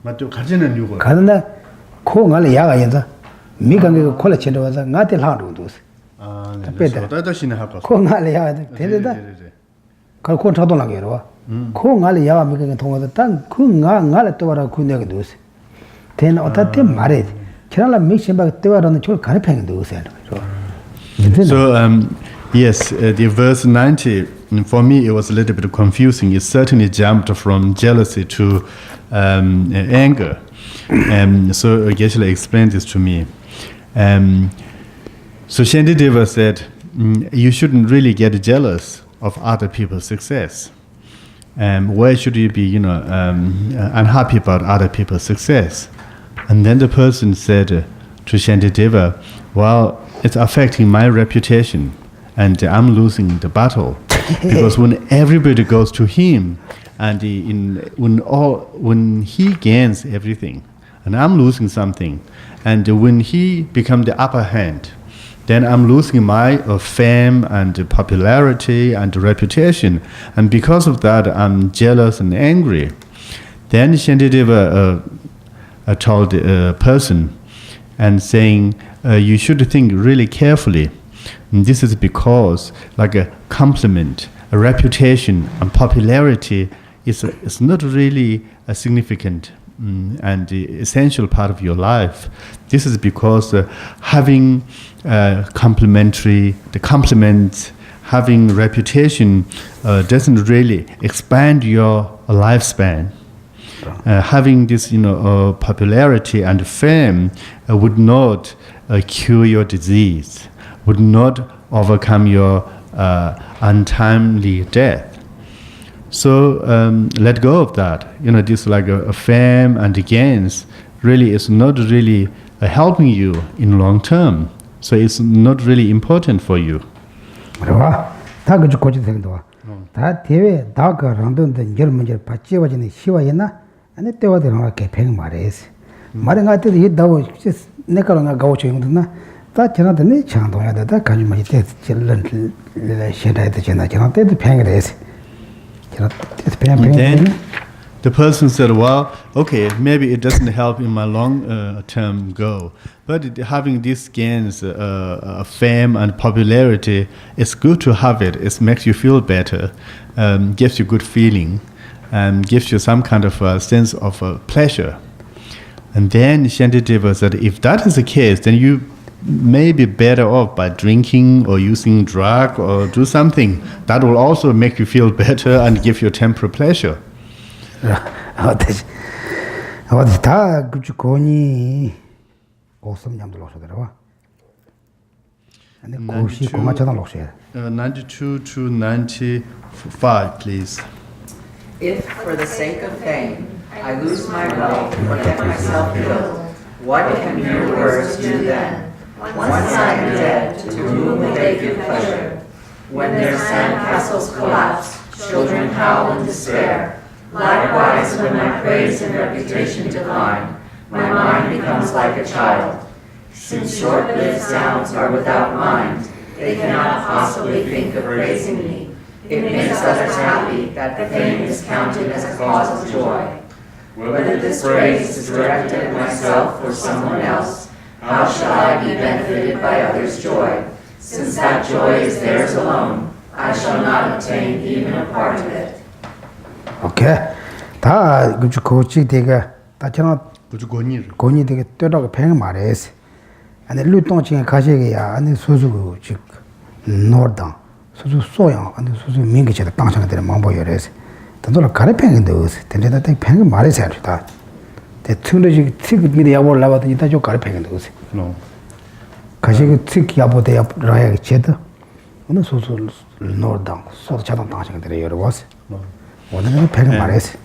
ma to 가지는 유고 kana ko ngala ya ga yin mi gang ge kola chen do wasa nga te la do wasa 아, 네. 저도 신의 학과. 공알이야. 되는데. 그거 저도 나게로. 공알이야 미게 통화도 딴 공알 또 와라 군내게 두세. 된 어떻게 말해. 저라 미신바 때와라는 줄 가르팽이 두세. So yes, the verse 90 for me it was a little bit confusing. It certainly jumped from jealousy to anger. So Geshe explained this to me. So Shantideva said, you shouldn't really get jealous of other people's success. Why should you be, unhappy about other people's success? And then the person said to Shantideva, well, it's affecting my reputation, and I'm losing the battle. Because when everybody goes to him, and when he gains everything, and I'm losing something, and when he becomes the upper hand, then I'm losing my fame and popularity and reputation. And because of that, I'm jealous and angry. Then Shantideva told the person and saying, you should think really carefully. And this is because like a compliment, a reputation and popularity is not really a significant and the essential part of your life. This is because having the compliment, having reputation doesn't really expand your lifespan. Having this, popularity and fame would not cure your disease, would not overcome your untimely death. So let go of that. This like a fame and the gains really is not really helping you in long term. So it's not really important for you. Then the person said, well, okay, maybe it doesn't help in my long-term goal, but having these gains, fame and popularity, it's good to have it. It makes you feel better, gives you good feeling, and gives you some kind of sense of pleasure. And then Shantideva said, if that is the case, then you may be better off by drinking or using drug or do something that will also make you feel better and give you temporary pleasure. And then Koshi Kuma Chana Lokshe. 92 to 95, please. If, for the sake of fame, I lose my way or get myself killed, what can mere words do then? Once I am dead, to whom will they give pleasure? When their sand castles collapse, children howl in despair. Likewise, when my praise and reputation decline, my mind becomes like a child. Since short-lived sounds are without mind, they cannot possibly think of praising me. It makes others happy that fame is counted as a cause of joy. Whether this praise is directed at myself or someone else, how shall I be benefited by others' joy? Since that joy is theirs alone, I shall not obtain even a part of it. Okay. 다 그저 코치 되게 다처럼 고니 되게 떠다가 팽 말해서 아니 루동칭에 가시게야 아니 소수고 즉 노르당 소수 소양 아니 소수 민기체다 방상에 되는 망보여래서 단도라 가르팽인데 어서 된데다 팽 말해서 하다 대 틀어지 특 미리 야볼 나와더니 다저 가르팽인데 어서 가시게 특 야보대 야라야 제도 어느 소수 노르당 소수 차단 방상에 되는 여러 와서 오늘은 팽 말해서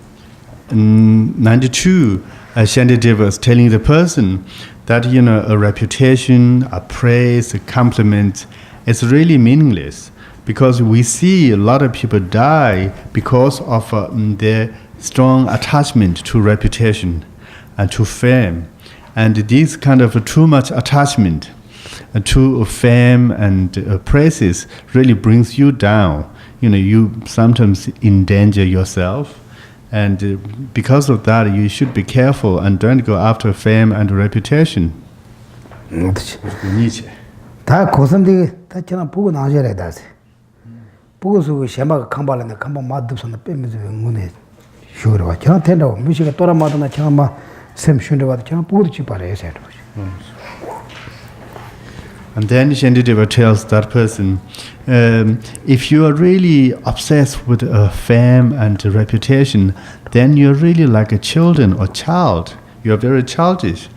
92, Shantideva was telling the person that, a reputation, a praise, a compliment is really meaningless because we see a lot of people die because of their strong attachment to reputation and to fame. And this kind of too much attachment to fame and praises really brings you down. You sometimes endanger yourself. And because of that, you should be careful and don't go after fame and reputation. 다 고선디 다 저나 보고 나셔야 다세. 보고서 셴바가 칸발한데 칸바 마듭선데 빼면서 응문에 쉬어라. 저나 텐다고 무시가 돌아마도나 저나 마 샘슌데와 저나 보고도 지바래서. And then Shantideva tells that person, if you are really obsessed with fame and reputation, then you're really like a children or child. You're very childish.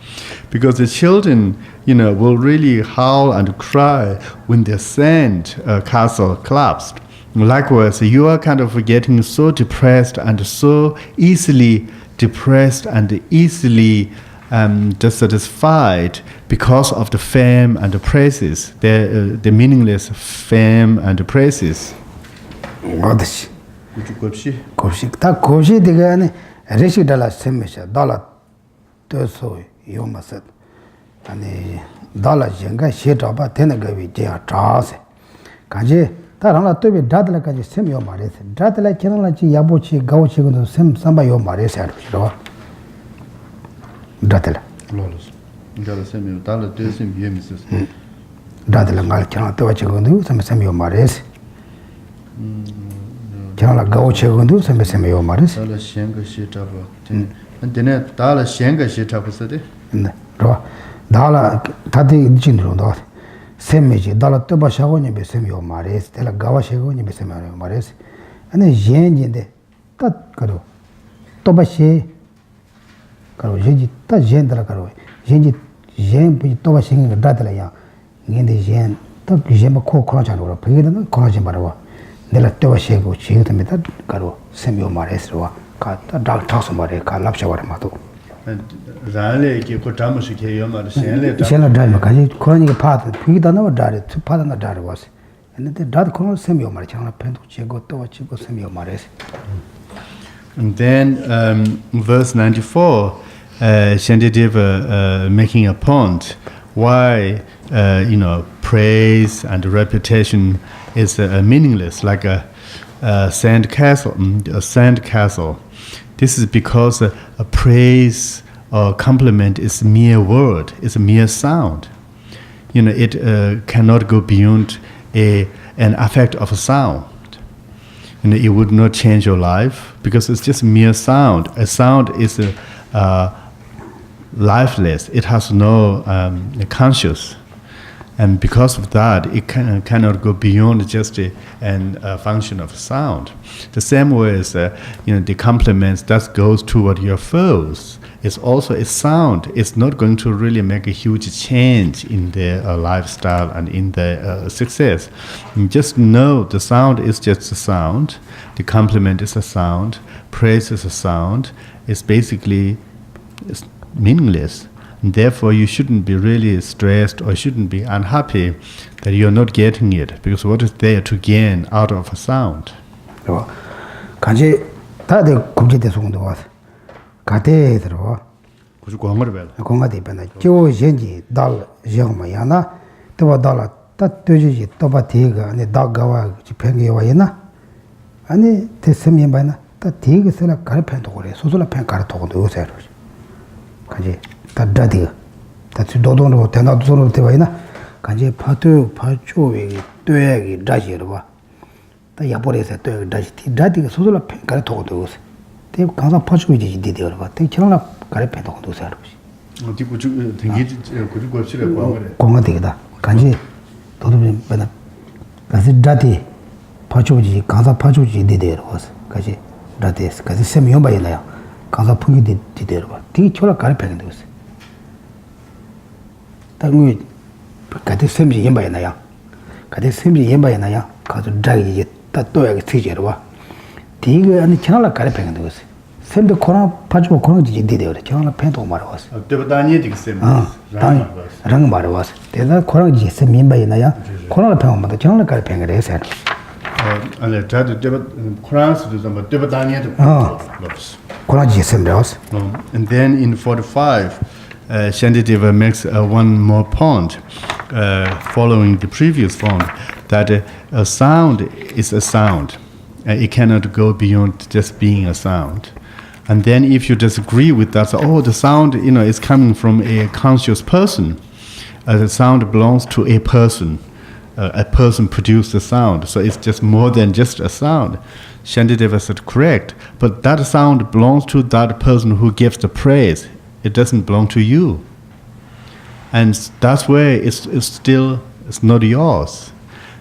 Because the children, will really howl and cry when their sand castle collapsed. Likewise, you are kind of getting so depressed and so easily depressed and easily dissatisfied because of the fame and the praises, the meaningless fame and the praises. 어디시? 고시 다 고시 되게 레시 달라 셈메샤 달라 떠서 요마서 아니 달라 젠가 셰타바 되는 거비 제가 자세 간지 다랑라 또비 다들까지 셈요 말해서 다들라 지나라지 야보치 가오치고도 셈 삼바요 말해서 알죠. 다들라 Lolos. Ngala semio dala desim yemisas. 다들라 말 지나 또와치고도 셈요 말해서 지나라 가오치고도 셈요 말해서 Dala shenga shitaba. Dene dala shenga shitabasade. 네. 로 달라 다들 진도로 셈메지 달라 또바샤고니 베셈요 말해서 달라 가와샤고니 베셈요 말해서 아니 옌진데 딱 그러 또바시 그러 옌지 딱 옌들아 그러 옌지 옌비 또바싱이 다들아야 옌데 옌딱 옌바 코코나잖아 그러는 코나지 말아 내가 또바시고 지금부터 그러 셈요 말해서 가다 달타서 말해 갈랍샤와라 마도 Rale ki ko tamushi ke yomar shenle ta. Shenle dai makaji 코로니게 파트 피기다 나와 다리 파다나 다리 와서. 근데 다들 코로 셈이 오마리 장나 펜도 제고 또 치고 셈이 오마레스. And then verse 94, Shantideva making a point why praise and reputation is meaningless, like a sand castle. This is because a praise or compliment is mere word, it's a mere sound. It cannot go beyond an effect of a sound. It would not change your life because it's just mere sound. A sound is lifeless. It has no conscious. And because of that, it cannot go beyond just a function of sound. The same way as the compliments that goes toward your foes. It's also a sound. It's not going to really make a huge change in their lifestyle and in their success. And just know the sound is just a sound. The compliment is a sound. Praise is a sound. It's basically meaningless. And therefore, you shouldn't be really stressed or shouldn't be unhappy that you're not getting it, because what is there to gain out of a sound? 간지 다들 kumchite sungdo was. Kate 들어. 그저 광어를 봐. 공가대 변나. 저 현지 달 영마야나. 또 달라 다 되지 또바 대가 네 다가와 집행이 와이나. 아니 됐으면 봐나. 다 대가서나 가르편도 그래. 소소라 편 가르토고도 요새로. 간지 다 다디가. 다 도도로 대나도 소로 되와이나. 간지 파도 파초에 되게 다지로 봐. 다 야보레서 또 다지 다디가 소소라 편 가르토고도 요새. 대 강사 파주고 이제 디디어 봐. 대 지나라 가래 패도 도 살아. 어디 구주 되게 구주 거실에 광어래. 공화되다. 간지 도도면 받아. 가서 다디 파주지 강사 파주지 디디어 봐. 가지 다디스 가지 세미요 봐야나요. 강사 풍기 디디어 봐. 대 초라 가래 패는 거스. 당위 가지 세미 연 봐야나요. 가지 세미 연 봐야나요. 가서 다기 다 또야 세제로 봐. 디가 아니 지나라 가래 패는 거스. 샘도 코나 파주고 코나 지지 디데요. 지나라 패도 말아왔어. 데바다니 딕셈. 랑 말아왔어. 대다 코나 지지 샘 민바이나야. 코나 패면 맞다. 지나라 가래 패는 거래서. 아니 다들 코란스도 좀 데바다니도 코나 지지 샘 라스. And then in 45 Shantideva makes one more point following the previous point, that a sound is a sound. It cannot go beyond just being a sound. And then if you disagree with that, so, the sound is coming from a conscious person. The sound belongs to a person. A person produced the sound, so it's just more than just a sound. Shantideva said, correct, but that sound belongs to that person who gives the praise. It doesn't belong to you. And that's where it's not yours.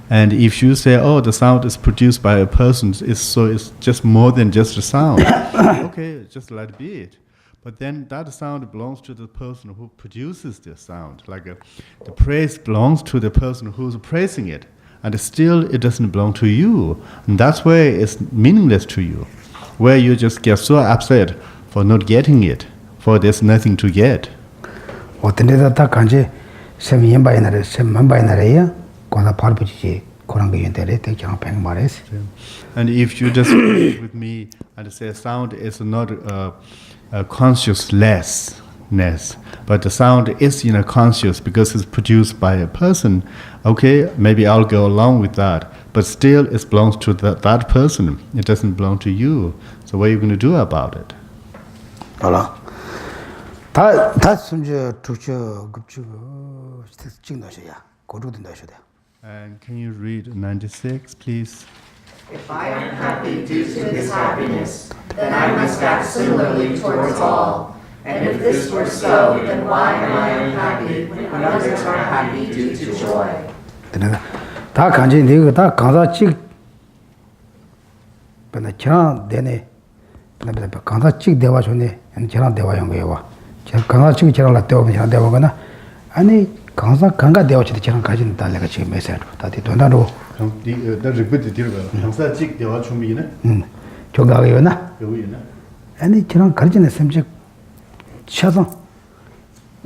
And if you say, the sound is produced by a person, it's just more than just a sound. Okay, just let it be it. But then that sound belongs to the person who produces the sound. Like the praise belongs to the person who's praising it. And still, it doesn't belong to you. And that's where it's meaningless to you. Where you just get so upset for not getting it, for there's nothing to get. 어떤 데다 다 간지 샘 연바이나래 샘 만바이나래야. And if you disagree with me and say sound is not a consciousness, but the sound is conscious because it's produced by a person, okay, maybe I'll go along with that. But still it belongs to that person. It doesn't belong to you. So what are you going to do about it? Voilà. 다 숨져 두쳐 급주 찍나셔야 고루든 나셔야. And can you read 96, please? If I am happy due to this happiness, then I must act similarly towards all. And if this were so, then why am I unhappy when others are happy due to joy? 다 간지 네가 다 강사 찍 근데 저 되네. 근데 강사 찍 대화 좋네. 아니 저랑 대화 연구해 와. 저 강사 찍 저랑 대화 저랑 대화거나 아니 강사 강가 대화치도 저랑 가진 달래가 지금 메시지 다들 돈다로 다 리피트 들어가. 강사 찍 대화 준비네. 저가요나. 여기나. 아니 저랑 가르치는 셈직 차선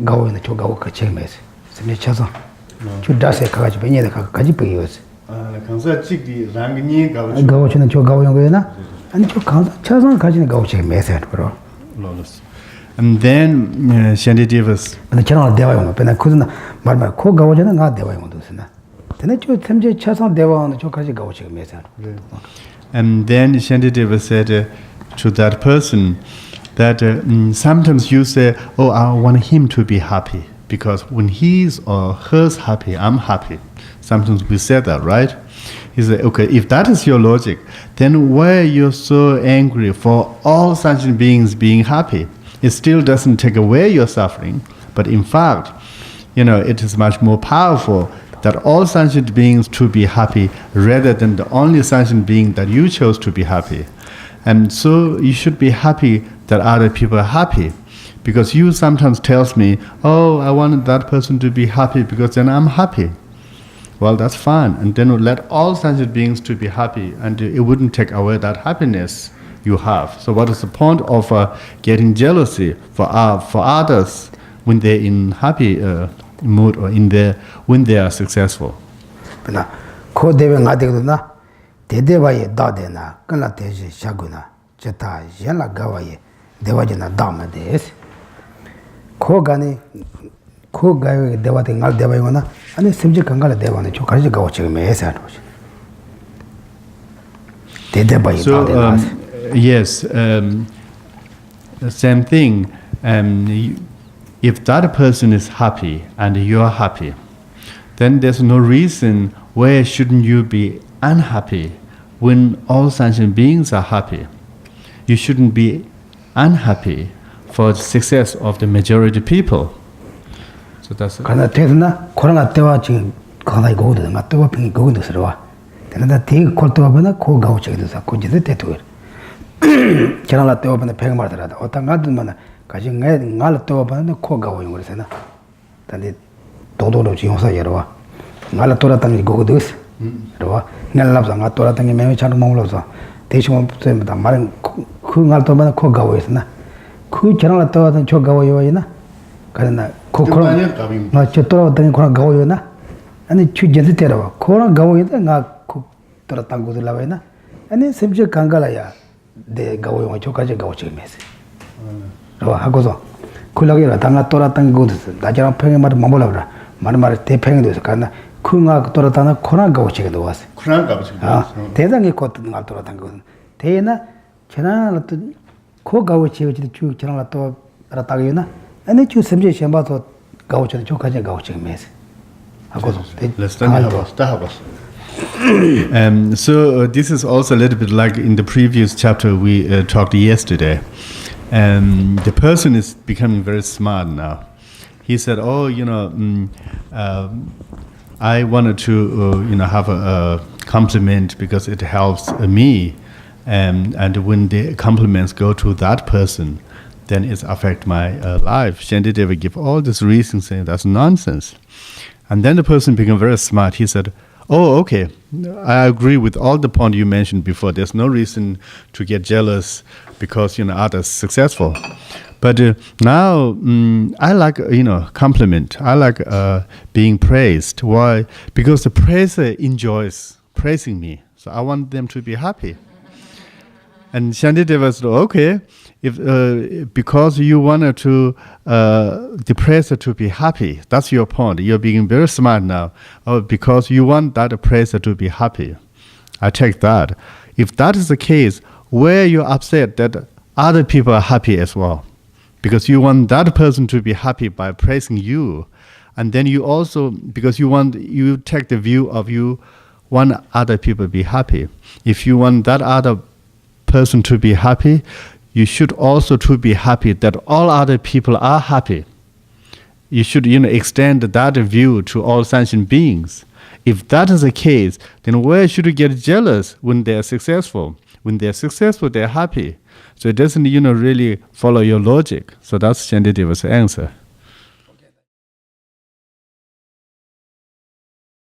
가오는 저가고 같이 메시지. 셈직 차선. 저 다세 가지고 배내다 가지 보여요. 강사 찍디 랑니 가오치는 저 가오 연구에나 아니 저 강사 차선 가지는 가오치 메시지 그러. And then Shantideva. 근데 저랑 대화용 맨날 그러나 말말 코 가오지는 가 대화용 도스나. 근데 저 템제 차선 대화는 저 가지 가오치 메시지. And then Shantideva said to that person that sometimes you say, I want him to be happy. Because when he's or her's happy, I'm happy. Sometimes we say that, right? He said, okay, if that is your logic, then why you're so angry for all sentient beings being happy? It still doesn't take away your suffering, but in fact, it is much more powerful that all sentient beings to be happy rather than the only sentient being that you chose to be happy. And so you should be happy that other people are happy. Because you sometimes tells me, oh, I wanted that person to be happy because then I'm happy. Well, that's fine. And then let all sentient beings to be happy, and it wouldn't take away that happiness you have. So what is the point of getting jealousy for others when they're in happy mood or when they are successful? Ko dewe nga dekuduna, dewa ye da dena, kanla teji shaguna, jeta yenla gawa ye, dewa jena dharma des. Ko gani, ko gawe dewa de ngal dewa yona, ane simji kangala dewa ne chokarji gawa chiga me esa anoji. Dewa ye da dena. Yes, same thing. If that person is happy and you're happy, then there's no reason why shouldn't you be unhappy when all sentient beings are happy. You shouldn't be unhappy for the success of the majority people. So that's it. Kana tesna koranga tewa ching kana go de ma tewa ping go de serwa. Tena te ko tewa bana ko gawo ching de sa ko jide te tu. Chana tewa bana peng mar da o tanga de mana ka jing ngal tewa bana ko gawo yung re sena. Tani do do chi hosa yerwa. Ngal tora tang go de s. Rwa ngal lab sa ngal tora tang me chan mo lo sa. Te shimo se ma mar ku ngal to bana ko gawo sena. Ku chana tewa tang cho gawo yo ina. Kana ko na chetora tang ko gawo yo na. Ani chu jede te rawa. Ko gawo yo nga ku tora tang go de la na. Ani semje kangala ya. De gawo yo cho ka je gawo chi me se. Rwa ha go so. Ku la ge ra tang tora tang go de. Da jara pheng mar mo la ra. Mar te pheng de kana ku nga tora tang ko na gawo chi ge do was. Kurang gawo chi. 아, 대단히 곧 날 돌아단 거. 대나 지나라 또 고가고 지어지 쭉 지나라 또 알았다고요나. 아니 주 섬제 셴바서 가오처럼 조카제 가오처럼 메스. 하고서. So this is also a little bit like in the previous chapter we talked yesterday. The person is becoming very smart now. He said, "Oh, I wanted to, have a compliment because it helps me, and when the compliments go to that person, then it affects my life." Shantideva give all these reasons saying that's nonsense. And then the person became very smart. He said, "Oh, okay, I agree with all the points you mentioned before. There's no reason to get jealous because others successful. But now I like compliment. I like being praised. Why? Because the praiser enjoys praising me, so I want them to be happy." And Shantideva said, "Okay, if because you wanted to the praiser to be happy, that's your point. You're being very smart now. Oh, because you want that praiser to be happy. I take that. If that is the case, where you're upset that other people are happy as well, because you want that person to be happy by praising you, and then you also because you take the view of you want other people to be happy. If you want that other person to be happy, you should also to be happy that all other people are happy. You should extend that view to all sentient beings. If that is the case, then where should you get jealous when they are successful? When they are successful, they are happy. So it doesn't really follow your logic. So that's Shantideva's answer.